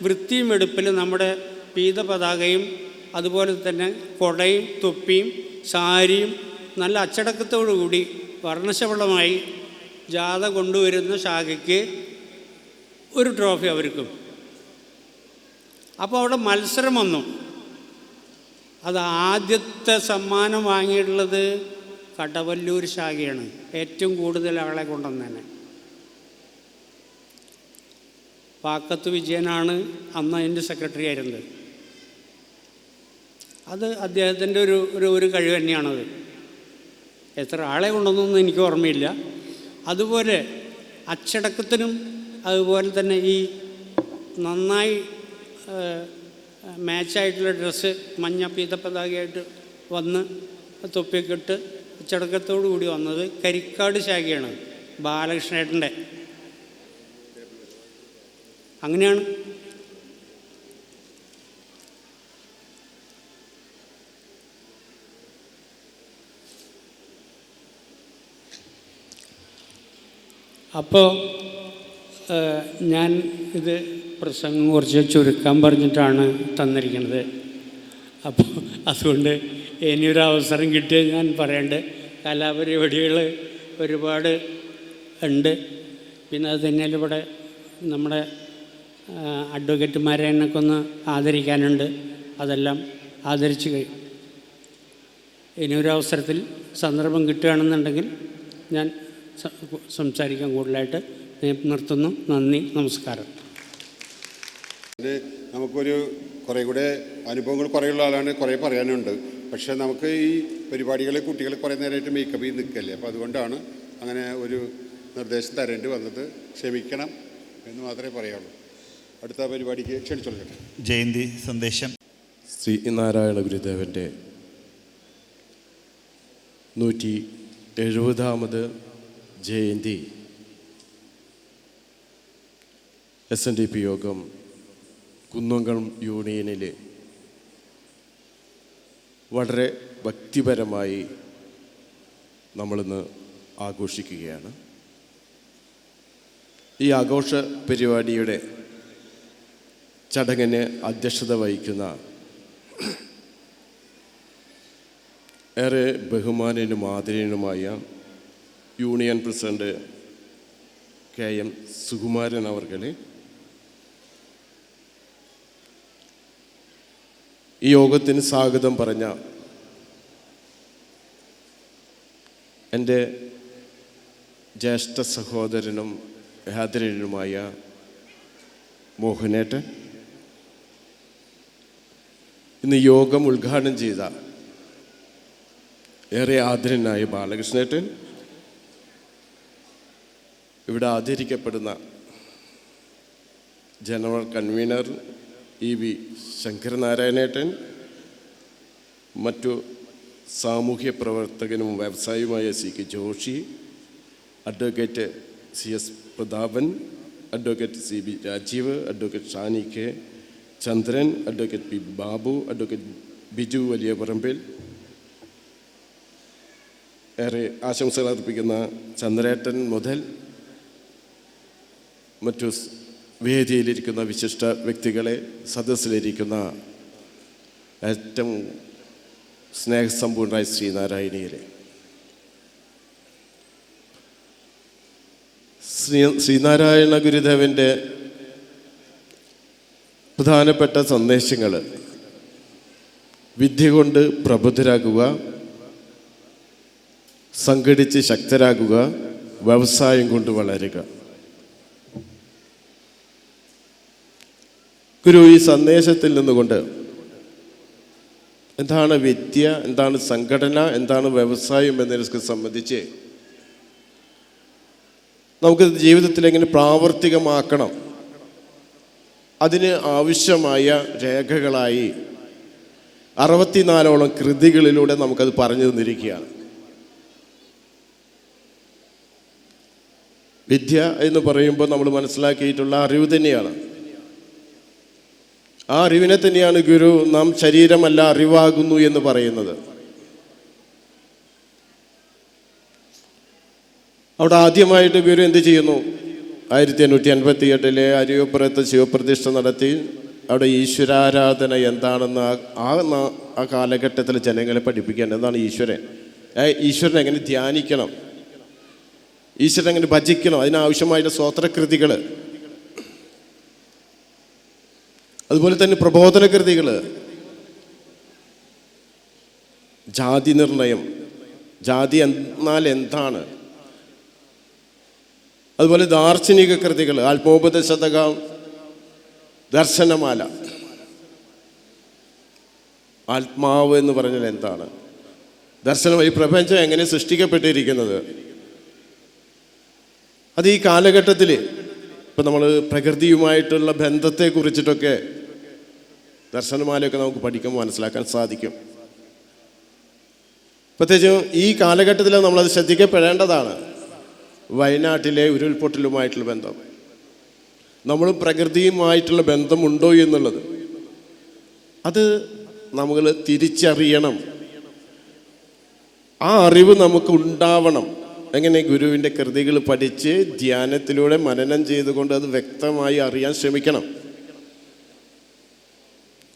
വൃത്തിയും വെടുപ്പിലും നമ്മുടെ പീത പതാകയും അതുപോലെ തന്നെ കൊടയും തൊപ്പിയും സാരിയും നല്ല അച്ചടക്കത്തോടു കൂടി വർണ്ണശബളമായി ജാഥ കൊണ്ടുവരുന്ന ശാഖയ്ക്ക് ഒരു ട്രോഫി അവർക്കും. അപ്പോൾ അവിടെ മത്സരം വന്നു. അത് ആദ്യത്തെ സമ്മാനം വാങ്ങിയിട്ടുള്ളത് കടവല്ലൂർ ശാഖയാണ്. ഏറ്റവും കൂടുതൽ ആളെ കൊണ്ടുവന്നേനെ. പാക്കത്ത് വിജയനാണ് അന്ന് അതിൻ്റെ സെക്രട്ടറി ആയിരുന്നത്. അത് അദ്ദേഹത്തിൻ്റെ ഒരു കഴിവ് തന്നെയാണത്. എത്ര ആളെ കൊണ്ടുവന്നൊന്നും എനിക്ക് ഓർമ്മയില്ല. അതുപോലെ അച്ചടക്കത്തിനും അതുപോലെ തന്നെ ഈ നന്നായി മാച്ചായിട്ടുള്ള ഡ്രസ്സ് മഞ്ഞ പീതപ്പതാകയായിട്ട് വന്ന് തൊപ്പിയൊക്കെ ഇട്ട് അച്ചടക്കത്തോടു കൂടി വന്നത് കരിക്കാട് ശാഖയാണ്, ബാലകൃഷ്ണേട്ടൻ്റെ. അങ്ങനെയാണ്. അപ്പോൾ ഞാൻ ഇത് പ്രസംഗം കുറച്ച് ചുരുക്കാൻ പറഞ്ഞിട്ടാണ് തന്നിരിക്കുന്നത്. അപ്പോൾ അതുകൊണ്ട് ഇനിയൊരു അവസരം കിട്ടിയാൽ ഞാൻ പറയേണ്ട കലാപരിപാടികൾ ഒരുപാട് ഉണ്ട്. പിന്നെ അത് തന്നെയല്ല ഇവിടെ നമ്മുടെ അഡ്വക്കേറ്റുമാരെ എന്നൊക്കെ ഒന്ന് ആദരിക്കാനുണ്ട്. അതെല്ലാം ആദരിച്ച് കഴിയും. ഇനിയൊരു അവസരത്തിൽ സന്ദർഭം കിട്ടുകയാണെന്നുണ്ടെങ്കിൽ ഞാൻ സംസാരിക്കാൻ കൂടുതലായിട്ട് നിർത്തുന്നു. നന്ദി, നമസ്കാരം.
നമുക്കൊരു കുറേ കൂടെ അനുഭവങ്ങൾ കുറേയുള്ള ആളാണ്, കുറേ പറയാനുണ്ട്. പക്ഷേ നമുക്ക് ഈ പരിപാടികളെ കുട്ടികൾ കുറേ നേരമായിട്ട് മേക്കപ്പ് ചെയ്ത് നിൽക്കല്ലേ. അപ്പോൾ അതുകൊണ്ടാണ് അങ്ങനെ ഒരു നിർദ്ദേശം തരേണ്ടി വന്നത്. ക്ഷമിക്കണം എന്ന് മാത്രമേ പറയാനുള്ളൂ. അടുത്ത പരിപാടിക്ക് ക്ഷണിച്ചോളട്ടെ.
ജയന്തി സന്ദേശം.
ശ്രീ നാരായണ ഗുരുദേവൻ്റെ 170ാമത് ജയന്തി SNDP യോഗം കുന്നംകുളം യൂണിയനിൽ വളരെ ഭക്തിപരമായി നമ്മളിന്ന് ആഘോഷിക്കുകയാണ്. ഈ ആഘോഷ പരിപാടിയുടെ ചടങ്ങിന് അധ്യക്ഷത വഹിക്കുന്ന ഏറെ ബഹുമാനനും ആദരണീയനുമായ യൂണിയൻ പ്രസിഡന്റ് KM സുകുമാരൻ അവർകളെ, ഈ യോഗത്തിന് സ്വാഗതം പറഞ്ഞ എൻ്റെ ജ്യേഷ്ഠ സഹോദരനും ആദരണീയനുമായ മോഹനേട്ടൻ, ഇന്ന് യോഗം ഉദ്ഘാടനം ചെയ്ത ഏറെ ആദരനായ ബാലകൃഷ്ണേട്ടൻ, ഇവിടെ ആദരിക്കപ്പെടുന്ന ജനറൽ കൺവീനർ EV ശങ്കരനാരായണേട്ടൻ, മറ്റു സാമൂഹ്യ പ്രവർത്തകനും വ്യവസായിയുമായ CK Joshi, advocate CS Prathapan, advocate CB Rajeev, advocate Shani K Chandran, advocate P Babu, advocate Biju Valiyaparambil, ഏറെ ആശംസകൾ അർപ്പിക്കുന്ന ചന്ദ്രേട്ടൻ മുതൽ മറ്റു വേദിയിലിരിക്കുന്ന വിശിഷ്ട വ്യക്തികളെ, സദസ്സിലിരിക്കുന്ന ഏറ്റവും സ്നേഹസമ്പൂർണമായ ശ്രീനാരായണീയരെ, ശ്രീനാരായണ ഗുരുദേവൻ്റെ പ്രധാനപ്പെട്ട സന്ദേശങ്ങൾ: വിദ്യ കൊണ്ട് പ്രബുദ്ധരാകുക, സംഘടിച്ച് ശക്തരാകുക, വ്യവസായം കൊണ്ട് വളരുക. ഗുരു ഈ സന്ദേശത്തിൽ നിന്നുകൊണ്ട് എന്താണ് വിദ്യ, എന്താണ് സംഘടന, എന്താണ് വ്യവസായം എന്നതിനെ സംബന്ധിച്ച് നമുക്ക് ജീവിതത്തിൽ എങ്ങനെ പ്രാവർത്തികമാക്കണം, അതിന് ആവശ്യമായ രേഖകളായി 64ഓളം കൃതികളിലൂടെ നമുക്കത് പറഞ്ഞു തന്നിരിക്കുകയാണ്. വിദ്യ എന്ന് പറയുമ്പോൾ നമ്മൾ മനസ്സിലാക്കിയിട്ടുള്ള അറിവ് തന്നെയാണ്. ആ അറിവിനെ തന്നെയാണ് ഗുരു നാം ശരീരമല്ല അറിവാകുന്നു എന്ന് പറയുന്നത്. അവിടെ ആദ്യമായിട്ട് ഗുരു എന്ത് ചെയ്യുന്നു? 1858 അരിയപ്പുറത്ത് ശിവപ്രതിഷ്ഠ നടത്തി അവിടെ ഈശ്വരാരാധന എന്താണെന്ന് ആ കാലഘട്ടത്തിൽ ജനങ്ങളെ പഠിപ്പിക്കാൻ. എന്താണ് ഈശ്വരൻ? ഈശ്വരനെ എങ്ങനെ ധ്യാനിക്കണം, ഈശ്വരൻ എങ്ങനെ ഭജിക്കണം, അതിനാവശ്യമായിട്ട് സ്തോത്രകൃതികൾ, അതുപോലെ തന്നെ പ്രബോധന കൃതികൾ, ജാതി നിർണയം, ജാതി എന്നാൽ എന്താണ്, അതുപോലെ ദാർശനിക കൃതികൾ, ആത്മോപദേശതകം, ദർശനമാല, ആത്മാവ് എന്ന് പറഞ്ഞാൽ എന്താണ്, ദർശനം, ഈ പ്രപഞ്ചം എങ്ങനെ സൃഷ്ടിക്കപ്പെട്ടിരിക്കുന്നത്. അത് ഈ കാലഘട്ടത്തിൽ ഇപ്പം നമ്മൾ പ്രകൃതിയുമായിട്ടുള്ള ബന്ധത്തെ കുറിച്ചിട്ടൊക്കെ ദർശനമാലയൊക്കെ നമുക്ക് പഠിക്കുമ്പോൾ മനസ്സിലാക്കാൻ സാധിക്കും. പ്രത്യേകിച്ചും ഈ കാലഘട്ടത്തിൽ നമ്മളത് ശ്രദ്ധിക്കപ്പെടേണ്ടതാണ്. വയനാട്ടിലെ ഉരുൾപൊട്ടലുമായിട്ടുള്ള ബന്ധം, നമ്മൾ പ്രകൃതിയുമായിട്ടുള്ള ബന്ധമുണ്ടോ എന്നുള്ളത് അത് നമ്മൾ തിരിച്ചറിയണം. ആ അറിവ് നമുക്ക് ഉണ്ടാവണം. എങ്ങനെ? ഗുരുവിൻ്റെ കൃതികൾ പഠിച്ച് ധ്യാനത്തിലൂടെ മനനം ചെയ്തുകൊണ്ട് അത് വ്യക്തമായി അറിയാൻ ശ്രമിക്കണം.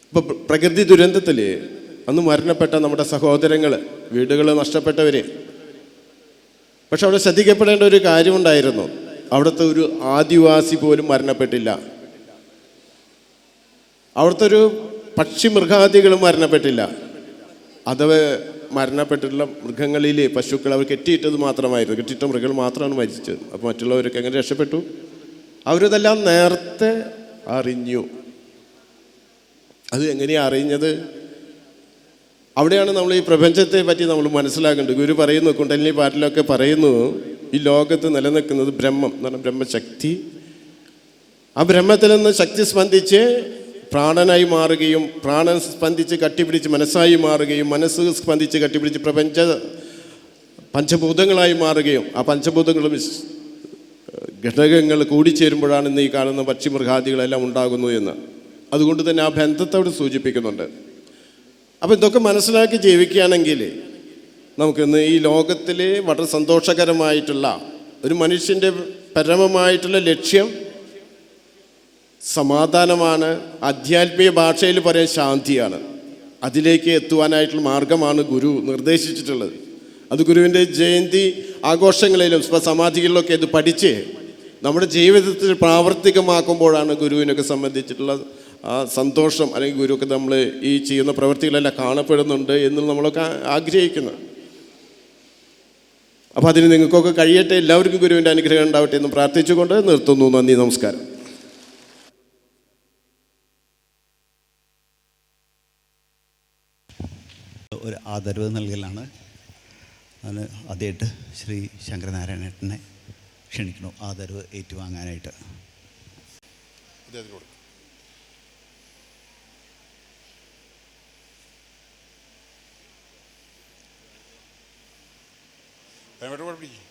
ഇപ്പം പ്രകൃതി ദുരന്തത്തിൽ അന്ന് മരണപ്പെട്ട നമ്മുടെ സഹോദരങ്ങൾ, വീടുകൾ നഷ്ടപ്പെട്ടവർ, പക്ഷെ അവിടെ ശ്രദ്ധിക്കപ്പെടേണ്ട ഒരു കാര്യമുണ്ടായിരുന്നു. അവിടുത്തെ ഒരു ആദിവാസി പോലും മരണപ്പെട്ടില്ല. അവിടുത്തെ ഒരു പക്ഷി മൃഗാദികളും മരണപ്പെട്ടില്ല. അഥവാ മരണപ്പെട്ടിട്ടുള്ള മൃഗങ്ങളിൽ പശുക്കൾ അവർ കെട്ടിയിട്ടത് മാത്രമായിരുന്നു, കെട്ടിയിട്ട മൃഗങ്ങൾ മാത്രമാണ് മരിച്ചത്. അപ്പോൾ മറ്റുള്ളവരൊക്കെ എങ്ങനെ രക്ഷപ്പെട്ടു? അവരിതെല്ലാം നേരത്തെ അറിഞ്ഞു. അത് എങ്ങനെയാണ് അറിഞ്ഞത്? അവിടെയാണ് നമ്മൾ ഈ പ്രപഞ്ചത്തെ പറ്റി നമ്മൾ മനസ്സിലാക്കേണ്ടത്. ഗുരു പറയുന്നു, കുണ്ടലിനി പാട്ടിലൊക്കെ പറയുന്നു, ഈ ലോകത്ത് നിലനിൽക്കുന്നത് ബ്രഹ്മം എന്ന് പറഞ്ഞാൽ ബ്രഹ്മശക്തി. ആ ബ്രഹ്മത്തിൽ നിന്ന് ശക്തി സ്പന്ദിച്ച് പ്രാണനായി മാറുകയും, പ്രാണൻ സ്പന്ദിച്ച് കട്ടിപ്പിടിച്ച് മനസ്സായി മാറുകയും, മനസ്സ് സ്പന്ദിച്ച് കട്ടിപ്പിടിച്ച് പഞ്ചഭൂതങ്ങളായി മാറുകയും, ആ പഞ്ചഭൂതങ്ങളും ഘടകങ്ങൾ കൂടിച്ചേരുമ്പോഴാണ് ഇന്ന് ഈ കാണുന്ന പക്ഷിമൃഗാദികളെല്ലാം ഉണ്ടാകുന്നു എന്ന്. അതുകൊണ്ട് തന്നെ ആ ബന്ധത്തെ അവിടെ സൂചിപ്പിക്കുന്നുണ്ട്. അപ്പോൾ ഇതൊക്കെ മനസ്സിലാക്കി ജീവിക്കുകയാണെങ്കിൽ നമുക്കിന്ന് ഈ ലോകത്തിൽ വളരെ സന്തോഷകരമായിട്ടുള്ള ഒരു മനുഷ്യൻ്റെ പരമമായിട്ടുള്ള ലക്ഷ്യം സമാധാനമാണ്. ആധ്യാത്മിക ഭാഷയിൽ പറയാൻ ശാന്തിയാണ്. അതിലേക്ക് എത്തുവാനായിട്ടുള്ള മാർഗമാണ് ഗുരു നിർദ്ദേശിച്ചിട്ടുള്ളത്. അത് ഗുരുവിൻ്റെ ജയന്തി ആഘോഷങ്ങളിലും സമാധികളിലൊക്കെ ഇത് പഠിച്ച് നമ്മുടെ ജീവിതത്തിൽ പ്രാവർത്തികമാക്കുമ്പോഴാണ് ഗുരുവിനൊക്കെ സംബന്ധിച്ചിട്ടുള്ള ആ സന്തോഷം, അല്ലെങ്കിൽ ഗുരുവൊക്കെ നമ്മൾ ഈ ചെയ്യുന്ന പ്രവൃത്തികളെല്ലാം കാണപ്പെടുന്നുണ്ട് എന്ന് നമ്മളൊക്കെ ആഗ്രഹിക്കുന്നത്. അപ്പോൾ അതിന് നിങ്ങൾക്കൊക്കെ കഴിയട്ടെ. എല്ലാവർക്കും ഗുരുവിൻ്റെ അനുഗ്രഹം ഉണ്ടാവട്ടെ എന്ന് പ്രാർത്ഥിച്ചുകൊണ്ട് നിർത്തുന്നു. നന്ദി, നമസ്കാരം.
ഒരു ആദരവ് നൽകലാണ്. അതിന് ആദ്യമായിട്ട് ശ്രീ ശങ്കരനാരായണേട്ടനെ ക്ഷണിക്കുന്നു ആദരവ് ഏറ്റുവാങ്ങാനായിട്ട്.
അദ്ദേഹത്തിനോട് പിടിക്കും.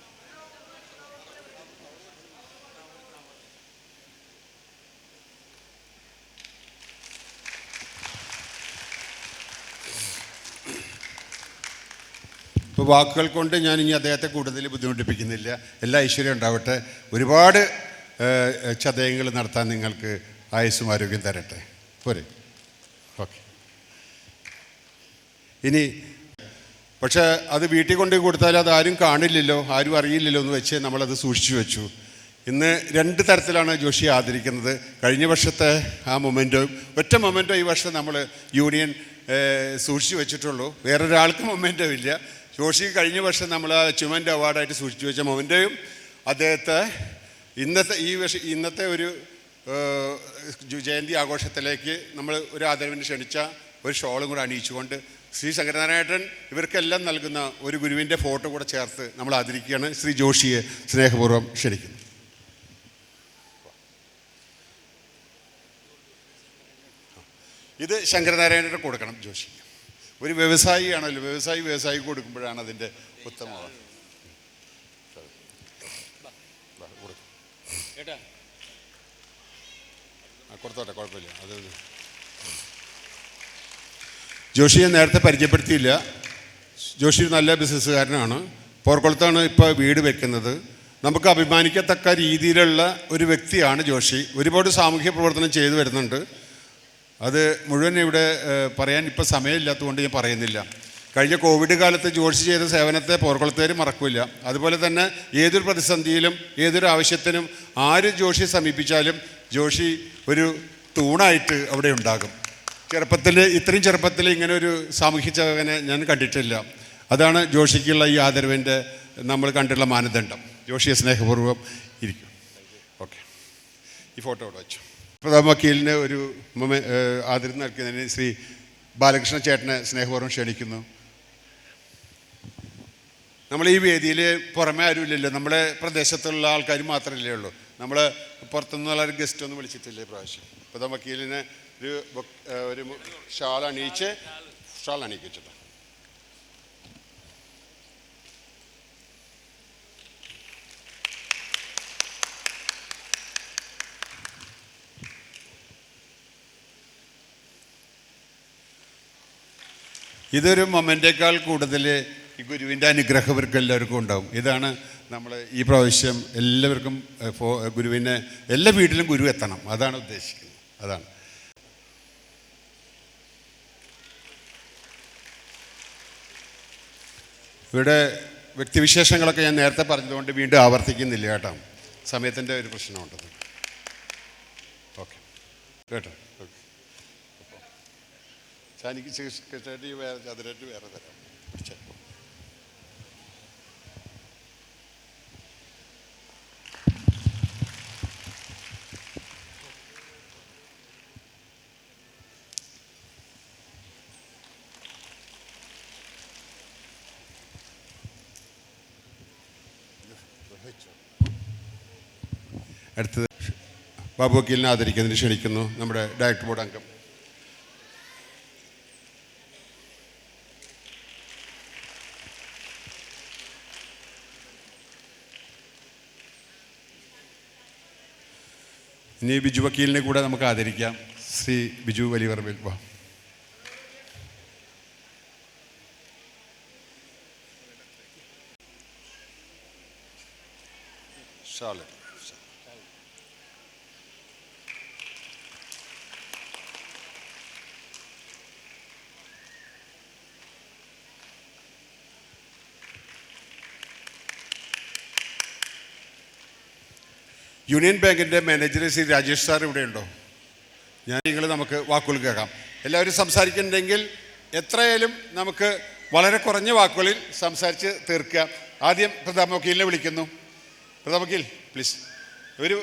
ഇപ്പോൾ വാക്കുകൾ കൊണ്ട് ഞാൻ ഇനി അദ്ദേഹത്തെ കൂടുതൽ ബുദ്ധിമുട്ടിപ്പിക്കുന്നില്ല. എല്ലാ ഐശ്വര്യം ഉണ്ടാവട്ടെ. ഒരുപാട് ചതയങ്ങൾ നടത്താൻ നിങ്ങൾക്ക് ആയുസ്സും ആരോഗ്യം തരട്ടെ. പോരെ? ഓക്കെ. ഇനി പക്ഷേ അത് വീട്ടിൽ കൊണ്ട് കൊടുത്താൽ അത് ആരും കാണില്ലല്ലോ, ആരും അറിയില്ലല്ലോ എന്ന് വെച്ച് നമ്മളത് സൂക്ഷിച്ചു വെച്ചു. ഇന്ന് 2 തരത്തിലാണ് ജോഷിയെ ആദരിക്കുന്നത്. കഴിഞ്ഞ വർഷത്തെ ആ മൊമെൻറ്റോയും ഒറ്റ മൊമെൻറ്റോ ഈ വർഷം നമ്മൾ യൂണിയൻ സൂക്ഷിച്ചു വെച്ചിട്ടുള്ളൂ. വേറൊരാൾക്ക് മൊമെൻറ്റോ ഇല്ല. ജോഷി കഴിഞ്ഞ വർഷം നമ്മൾ അച്ചീവ്മെൻ്റ് അവാർഡായിട്ട് സൂക്ഷിച്ചു വെച്ച മൊമെൻറ്റോയും അദ്ദേഹത്തെ ഇന്നത്തെ ഒരു ജയന്തി ആഘോഷത്തിലേക്ക് നമ്മൾ ഒരു ആദരവിന് ക്ഷണിച്ച ഒരു ഷോളും കൂടെ അണിയിച്ചുകൊണ്ട് ശ്രീ ശങ്കരനാരായണൻ ഇവർക്കെല്ലാം നൽകുന്ന ഒരു ഗുരുവിൻ്റെ ഫോട്ടോ കൂടെ ചേർത്ത് നമ്മൾ ആദരിക്കുകയാണ്. ശ്രീ ജോഷിയെ സ്നേഹപൂർവ്വം ക്ഷണിക്കുന്നു. ഇത് ശങ്കരനാരായണന് കൊടുക്കണം ജോഷിക്ക്. ഒരു വ്യവസായിയാണല്ലോ, വ്യവസായി കൊടുക്കുമ്പോഴാണ് അതിൻ്റെ ഉത്തമം. കൊടുത്തോട്ടെ, കുഴപ്പമില്ല. അത് ജോഷിയെ നേരത്തെ പരിചയപ്പെടുത്തിയില്ല. ജോഷി നല്ല ബിസിനസ്സുകാരനാണ്. പോർക്കുളത്താണ് ഇപ്പോൾ വീട് വെക്കുന്നത്. നമുക്ക് അഭിമാനിക്കത്തക്ക രീതിയിലുള്ള ഒരു വ്യക്തിയാണ് ജോഷി. ഒരുപാട് സാമൂഹ്യ പ്രവർത്തനം ചെയ്തു വരുന്നുണ്ട്. അത് മുഴുവൻ ഇവിടെ പറയാൻ ഇപ്പോൾ സമയമില്ലാത്തതുകൊണ്ട് ഞാൻ പറയുന്നില്ല. കഴിഞ്ഞ കോവിഡ് കാലത്ത് ജോഷി ചെയ്ത സേവനത്തെ പോർക്കുളത്തുകാർ മറക്കില്ല. അതുപോലെ തന്നെ ഏതൊരു പ്രതിസന്ധിയിലും ഏതൊരു ആവശ്യത്തിനും ആര് ജോഷിയെ സമീപിച്ചാലും ജോഷി ഒരു തൂണായിട്ട് അവിടെ ഉണ്ടാകും. ഇത്രയും ചെറുപ്പത്തിൽ ഇങ്ങനെ ഒരു സാമൂഹ്യ സേവകനെ ഞാൻ കണ്ടിട്ടില്ല. അതാണ് ജോഷിക്കുള്ള ഈ ആദരവിൻ്റെ നമ്മൾ കണ്ടുള്ള മാനദണ്ഡം. ജോഷിയെ സ്നേഹപൂർവ്വം ഇരിക്കും. ഓക്കെ, ഈ ഫോട്ടോ ഇവിടെ വെച്ചു. പ്രധാന വക്കീലിന് ഒരു ആദരം നൽകുന്നതിന് ശ്രീ ബാലകൃഷ്ണ ചേട്ടനെ സ്നേഹപൂർവ്വം ക്ഷണിക്കുന്നു. നമ്മൾ ഈ വേദിയിൽ പുറമേ ആരുമില്ലല്ലോ, നമ്മുടെ പ്രദേശത്തുള്ള ആൾക്കാർ മാത്രമല്ലേ ഉള്ളൂ. നമ്മൾ പുറത്തുനിന്നുള്ള ഒരു ഗസ്റ്റ് ഒന്നും വിളിച്ചിട്ടില്ലേ പ്രാവശ്യം. പ്രധാന വക്കീലിന് ഒരു ഷാൾ അണിയിച്ചിട്ട് ഇതൊരു മൊമെൻ്റേക്കാൾ കൂടുതൽ ഈ ഗുരുവിൻ്റെ അനുഗ്രഹം ഇവർക്ക് എല്ലാവർക്കും ഉണ്ടാവും. ഇതാണ് നമ്മൾ ഈ പ്രാവശ്യം എല്ലാവർക്കും ഗുരുവിനെ എല്ലാ വീട്ടിലും ഗുരു എത്തണം, അതാണ് ഉദ്ദേശിക്കുന്നത്. അതാണ് ഇവിടെ വ്യക്തിവിശേഷങ്ങളൊക്കെ ഞാൻ നേരത്തെ പറഞ്ഞതുകൊണ്ട് വീണ്ടും ആവർത്തിക്കുന്നില്ല കേട്ടോ, സമയത്തിൻ്റെ ഒരു പ്രശ്നമുണ്ടത്. ഓക്കെ കേട്ടോ. എനിക്ക് സെക്രട്ടറി വേറെ ചതുരറ്റ് വേറെ തരാം. പിടിച്ചേ. അടുത്തത് ബാബു വക്കീലിനെ ആദരിക്കുന്നതിന് ക്ഷണിക്കുന്നു നമ്മുടെ ഡയറക്ടർ ബോർഡ് അംഗം ഇനി ബിജു വക്കീലിനെ കൂടെ നമുക്ക് ആദരിക്കാം. ശ്രീ ബിജു വലിയവർവിൽ വാ. ഷാള് യൂണിയൻ ബാങ്കിൻ്റെ മാനേജർ ശ്രീ രാജേഷ് സാർ ഇവിടെ ഉണ്ടോ? നമുക്ക് വാക്കുകൾ കേൾക്കാം. എല്ലാവരും സംസാരിക്കുന്നുണ്ടെങ്കിൽ എത്രയായാലും നമുക്ക് വളരെ കുറഞ്ഞ വാക്കുകളിൽ സംസാരിച്ച് തീർക്കുക. ആദ്യം പ്രധാന വക്കീലിനെ വിളിക്കുന്നു. പ്രധാന വക്കീൽ പ്ലീസ്. ഒരു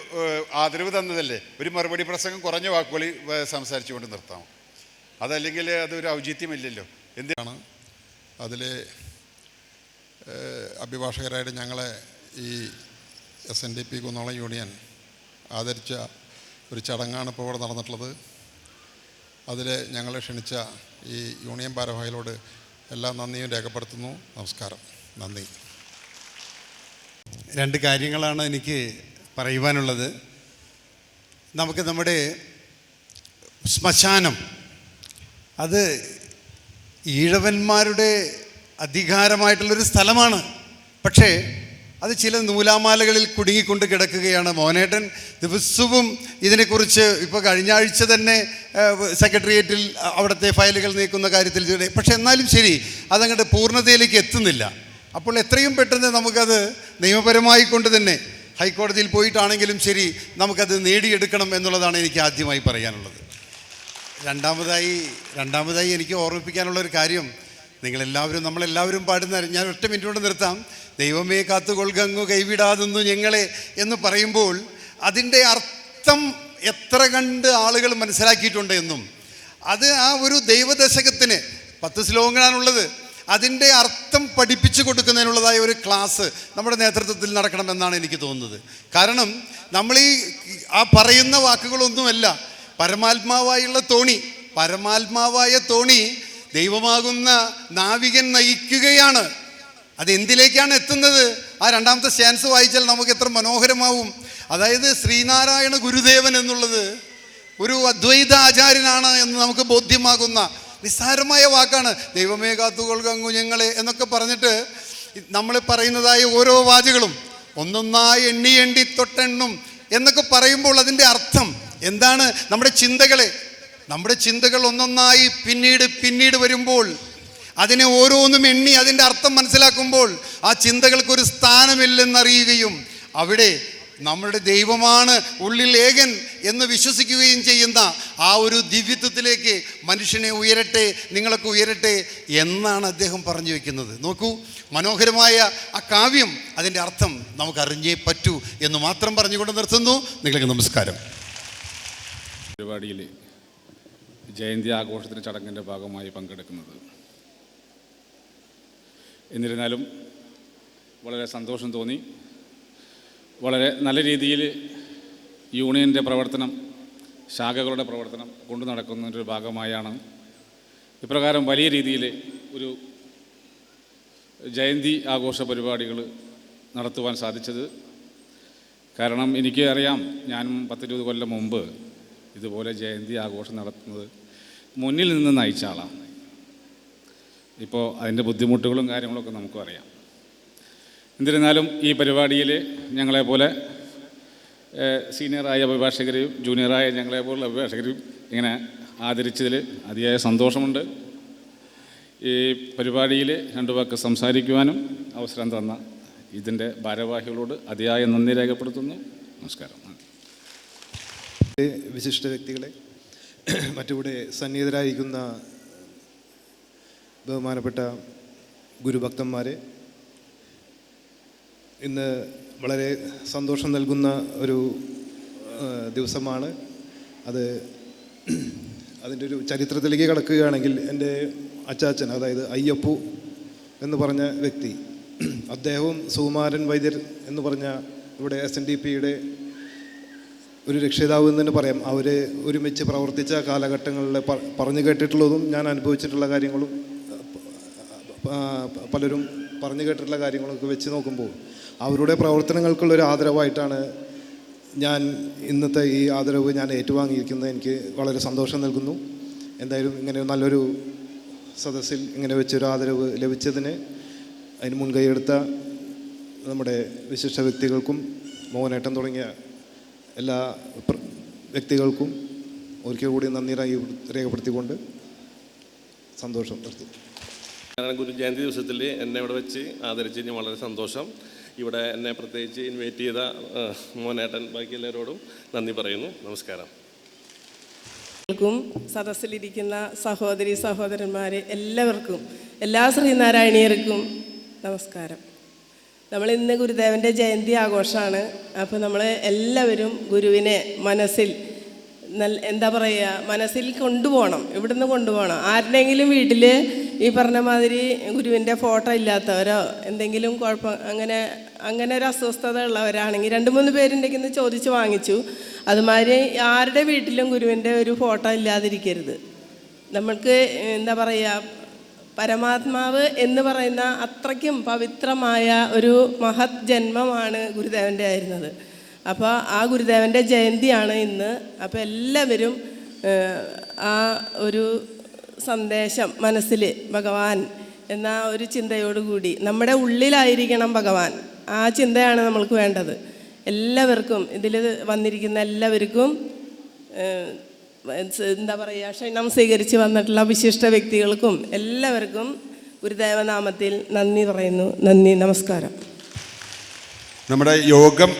ആദരവ് തന്നതല്ലേ, ഒരു മറുപടി പ്രസംഗം കുറഞ്ഞ വാക്കുകളിൽ സംസാരിച്ചുകൊണ്ട് നിർത്താമോ? അതല്ലെങ്കിൽ അതൊരു ഔചിത്യമില്ലല്ലോ. എന്തിനാണ്
അതിൽ അഭിഭാഷകരായിട്ട് ഞങ്ങളെ ഈ SNDP കുന്നോളം യൂണിയൻ ആദരിച്ച ഒരു ചടങ്ങാണ് ഇപ്പോൾ ഇവിടെ നടന്നിട്ടുള്ളത്. അതിൽ ഞങ്ങളെ ക്ഷണിച്ച ഈ യൂണിയൻ ഭാരവാഹികളോട് എല്ലാ നന്ദിയും രേഖപ്പെടുത്തുന്നു. നമസ്കാരം. നന്ദി.
രണ്ട് കാര്യങ്ങളാണ് എനിക്ക് പറയുവാനുള്ളത്. നമുക്ക് നമ്മുടെ ശ്മശാനം അത് ഈഴവന്മാരുടെ അധികാരമായിട്ടുള്ളൊരു സ്ഥലമാണ്. പക്ഷേ അത് ചില നൂലാമാലകളിൽ കുടുങ്ങിക്കൊണ്ട് കിടക്കുകയാണ്. മോനേട്ടൻ ദിവസവും ഇതിനെക്കുറിച്ച് ഇപ്പോൾ കഴിഞ്ഞ ആഴ്ച തന്നെ സെക്രട്ടേറിയറ്റിൽ അവിടുത്തെ ഫയലുകൾ നീക്കുന്ന കാര്യത്തിൽ, പക്ഷേ എന്നാലും ശരി അതങ്ങോട്ട് പൂർണ്ണതയിലേക്ക് എത്തുന്നില്ല. അപ്പോൾ എത്രയും പെട്ടെന്ന് നമുക്കത് നിയമപരമായി കൊണ്ട് തന്നെ ഹൈക്കോടതിയിൽ പോയിട്ടാണെങ്കിലും ശരി നമുക്കത് നേടിയെടുക്കണം എന്നുള്ളതാണ് എനിക്ക് ആദ്യമായി പറയാനുള്ളത്. രണ്ടാമതായി എനിക്ക് ഓർമ്മിപ്പിക്കാനുള്ളൊരു കാര്യം, നമ്മളെല്ലാവരും പാടുന്ന, ഞാൻ ഒറ്റ മിനിറ്റ് കൊണ്ട് നിർത്താം, ദൈവമേ കാത്തുകൊൾകങ്ങു കൈവിടാതെന്നു ഞങ്ങളെ എന്ന് പറയുമ്പോൾ അതിൻ്റെ അർത്ഥം എത്ര കണ്ട് ആളുകൾ മനസ്സിലാക്കിയിട്ടുണ്ട് എന്നും, അത് ആ ഒരു ദൈവദശകത്തിന് 10 ശ്ലോകങ്ങളാണുള്ളത്, അതിൻ്റെ അർത്ഥം പഠിപ്പിച്ചു കൊടുക്കുന്നതിനുള്ളതായ ഒരു ക്ലാസ് നമ്മുടെ നേതൃത്വത്തിൽ നടക്കണമെന്നാണ് എനിക്ക് തോന്നുന്നത്. കാരണം നമ്മൾ ആ പറയുന്ന വാക്കുകളൊന്നുമല്ല, പരമാത്മാവായ തോണി ദൈവമാകുന്ന നാവികൻ നയിക്കുകയാണ്. അതെന്തിലേക്കാണ് എത്തുന്നത്? ആ രണ്ടാമത്തെ സ്റ്റാൻസ് വായിച്ചാൽ നമുക്ക് എത്ര മനോഹരമാവും. അതായത് ശ്രീനാരായണ ഗുരുദേവൻ എന്നുള്ളത് ഒരു അദ്വൈത ആചാര്യനാണ് എന്ന് നമുക്ക് ബോധ്യമാകുന്ന നിസ്സാരമായ വാക്കാണ്. ദൈവമേ കാത്തുകൊൾകങ്ങു ഞങ്ങളെ എന്നൊക്കെ പറഞ്ഞിട്ട് നമ്മൾ പറയുന്നതായ ഓരോ വാചകളും ഒന്നൊന്നായി എണ്ണി തൊട്ടെണ്ണും എന്നൊക്കെ പറയുമ്പോൾ അതിൻ്റെ അർത്ഥം എന്താണ്? നമ്മുടെ ചിന്തകൾ ഒന്നൊന്നായി പിന്നീട് വരുമ്പോൾ അതിനെ ഓരോന്നും എണ്ണി അതിൻ്റെ അർത്ഥം മനസ്സിലാക്കുമ്പോൾ ആ ചിന്തകൾക്കൊരു സ്ഥാനമില്ലെന്നറിയുകയും അവിടെ നമ്മുടെ ദൈവമാണ് ഉള്ളിൽ ഏകൻ എന്ന് വിശ്വസിക്കുകയും ചെയ്യുന്ന ആ ഒരു ദിവ്യത്വത്തിലേക്ക് മനുഷ്യനെ ഉയരട്ടെ, നിങ്ങളൊക്കെ ഉയരട്ടെ എന്നാണ് അദ്ദേഹം പറഞ്ഞു വയ്ക്കുന്നത്. നോക്കൂ, മനോഹരമായ ആ കാവ്യം, അതിൻ്റെ അർത്ഥം നമുക്കറിഞ്ഞേ പറ്റൂ എന്ന് മാത്രം പറഞ്ഞുകൊണ്ട് നിർത്തുന്നു. നിങ്ങൾക്ക് നമസ്കാരം.
പരിപാടിയിൽ ജയന്തി ആഘോഷത്തിൻ്റെ ചടങ്ങിൻ്റെ ഭാഗമായി പങ്കെടുക്കുന്നത്. എന്നിരുന്നാലും വളരെ സന്തോഷം തോന്നി. വളരെ നല്ല രീതിയിൽ യൂണിയൻ്റെ പ്രവർത്തനം, ശാഖകളുടെ പ്രവർത്തനം കൊണ്ടു നടക്കുന്നതിൻ്റെ ഭാഗമായാണ് ഇപ്രകാരം വലിയ രീതിയിൽ ഒരു ജയന്തി ആഘോഷ പരിപാടികൾ നടത്തുവാൻ സാധിച്ചത്. കാരണം എനിക്ക് അറിയാം, ഞാനും 10-20 കൊല്ലം മുമ്പ് ഇതുപോലെ ജയന്തി ആഘോഷം നടത്തുന്നത് മുന്നിൽ നിന്ന് നയിച്ച ആളാണ്. ഇപ്പോൾ അതിൻ്റെ ബുദ്ധിമുട്ടുകളും കാര്യങ്ങളൊക്കെ നമുക്കും അറിയാം. എന്നിരുന്നാലും ഈ പരിപാടിയിൽ ഞങ്ങളെപ്പോലെ സീനിയറായ അഭിഭാഷകരെയും ജൂനിയറായ ഞങ്ങളെപ്പോലുള്ള അഭിഭാഷകരെയും ഇങ്ങനെ ആദരിച്ചതിൽ അതിയായ സന്തോഷമുണ്ട്. ഈ പരിപാടിയിൽ 2 വാക്ക് സംസാരിക്കുവാനും അവസരം തന്ന ഇതിൻ്റെ ഭാരവാഹികളോട് അതിയായ നന്ദി രേഖപ്പെടുത്തുന്നു. നമസ്കാരം.
വിശിഷ്ട വ്യക്തികളെ, മറ്റിവിടെ സന്നിഹിതരായിരിക്കുന്ന ബഹുമാനപ്പെട്ട ഗുരുഭക്തന്മാരെ, ഇന്ന് വളരെ സന്തോഷം നൽകുന്ന ഒരു ദിവസമാണ്. അതിൻ്റെ ഒരു ചരിത്രത്തിലേക്ക് കടക്കുകയാണെങ്കിൽ, എൻ്റെ അച്ചാച്ചൻ, അതായത് അയ്യപ്പു എന്ന് പറഞ്ഞ വ്യക്തി, അദ്ദേഹവും സുകുമാരൻ വൈദ്യർ എന്ന് പറഞ്ഞ ഇവിടെ SNDPയുടെ ഒരു രക്ഷിതാവ് എന്ന് തന്നെ പറയാം. അവർ ഒരുമിച്ച് പ്രവർത്തിച്ച കാലഘട്ടങ്ങളിൽ പറഞ്ഞു കേട്ടിട്ടുള്ളതും ഞാൻ അനുഭവിച്ചിട്ടുള്ള കാര്യങ്ങളും പലരും പറഞ്ഞു കേട്ടിട്ടുള്ള കാര്യങ്ങളൊക്കെ വെച്ച് നോക്കുമ്പോൾ അവരുടെ പ്രവർത്തനങ്ങൾക്കുള്ളൊരു ആദരവായിട്ടാണ് ഞാൻ ഇന്നത്തെ ഈ ആദരവ് ഞാൻ ഏറ്റുവാങ്ങിയിരിക്കുന്നത്. എനിക്ക് വളരെ സന്തോഷം നൽകുന്നു. എന്തായാലും ഇങ്ങനെ നല്ലൊരു സദസ്സിൽ ഇങ്ങനെ വെച്ചൊരു ആദരവ് ലഭിച്ചതിന് അതിന് മുൻകൈയെടുത്ത നമ്മുടെ വിശിഷ്ട വ്യക്തികൾക്കും മോഹനേട്ടൻ തുടങ്ങിയ എല്ലാ വ്യക്തികൾക്കും ഒരിക്കൽ കൂടി നന്ദി രേഖപ്പെടുത്തിക്കൊണ്ട് സന്തോഷം നിർത്തി.
ഗുരു ജയന്തി ദിവസത്തിൽ എന്നെ ഇവിടെ വെച്ച് ആദരിച്ചതിന് വളരെ സന്തോഷം. ഇവിടെ എന്നെ പ്രത്യേകിച്ച് ഇൻവൈറ്റ് ചെയ്ത മോനേട്ടൻ, ബാക്കി എല്ലാവരോടും നന്ദി പറയുന്നു. നമസ്കാരം.
സദസ്സിലിരിക്കുന്ന സഹോദരി സഹോദരന്മാരെ എല്ലാവർക്കും, എല്ലാ ശ്രീനാരായണീയർക്കും നമസ്കാരം. നമ്മളിന്ന് ഗുരുദേവൻ്റെ ജയന്തി ആഘോഷമാണ്. അപ്പോൾ നമ്മൾ എല്ലാവരും ഗുരുവിനെ മനസ്സിൽ മനസ്സിൽ കൊണ്ടുപോകണം, ഇവിടുന്ന് കൊണ്ടുപോകണം. ആരുടെയെങ്കിലും വീട്ടിൽ ഈ പറഞ്ഞ മാതിരി ഗുരുവിൻ്റെ ഫോട്ടോ ഇല്ലാത്തവരോ എന്തെങ്കിലും കുഴപ്പം അങ്ങനെ ഒരു അസ്വസ്ഥത ഉള്ളവരാണെങ്കിൽ 2-3 പേരുണ്ടെങ്കിൽ ഇന്ന് ചോദിച്ച് വാങ്ങിച്ചു. അതുമാതിരി ആരുടെ വീട്ടിലും ഗുരുവിൻ്റെ ഒരു ഫോട്ടോ ഇല്ലാതിരിക്കരുത്. നമ്മൾക്ക് എന്താ പറയുക, പരമാത്മാവ് എന്ന് പറയുന്ന അത്രയ്ക്കും പവിത്രമായ ഒരു മഹത് ജന്മമാണ് ഗുരുദേവൻ്റെ ആയിരുന്നത്. അപ്പോൾ ആ ഗുരുദേവൻ്റെ ജയന്തിയാണ് ഇന്ന്. അപ്പോൾ എല്ലാവരും ആ ഒരു സന്ദേശം മനസ്സിൽ, ഭഗവാൻ എന്ന ഒരു ചിന്തയോടുകൂടി നമ്മുടെ ഉള്ളിലായിരിക്കണം ഭഗവാൻ, ആ ചിന്തയാണ് നമ്മൾക്ക് വേണ്ടത്. എല്ലാവർക്കും ഇതിൽ വന്നിരിക്കുന്ന എല്ലാവർക്കും എന്താ പറയുക, ക്ഷണം സ്വീകരിച്ച് വന്നിട്ടുള്ള വിശിഷ്ട വ്യക്തികൾക്കും എല്ലാവർക്കും ഗുരുദേവനാമത്തിൽ നന്ദി പറയുന്നു. നന്ദി, നമസ്കാരം.
നമ്മുടെ യോഗം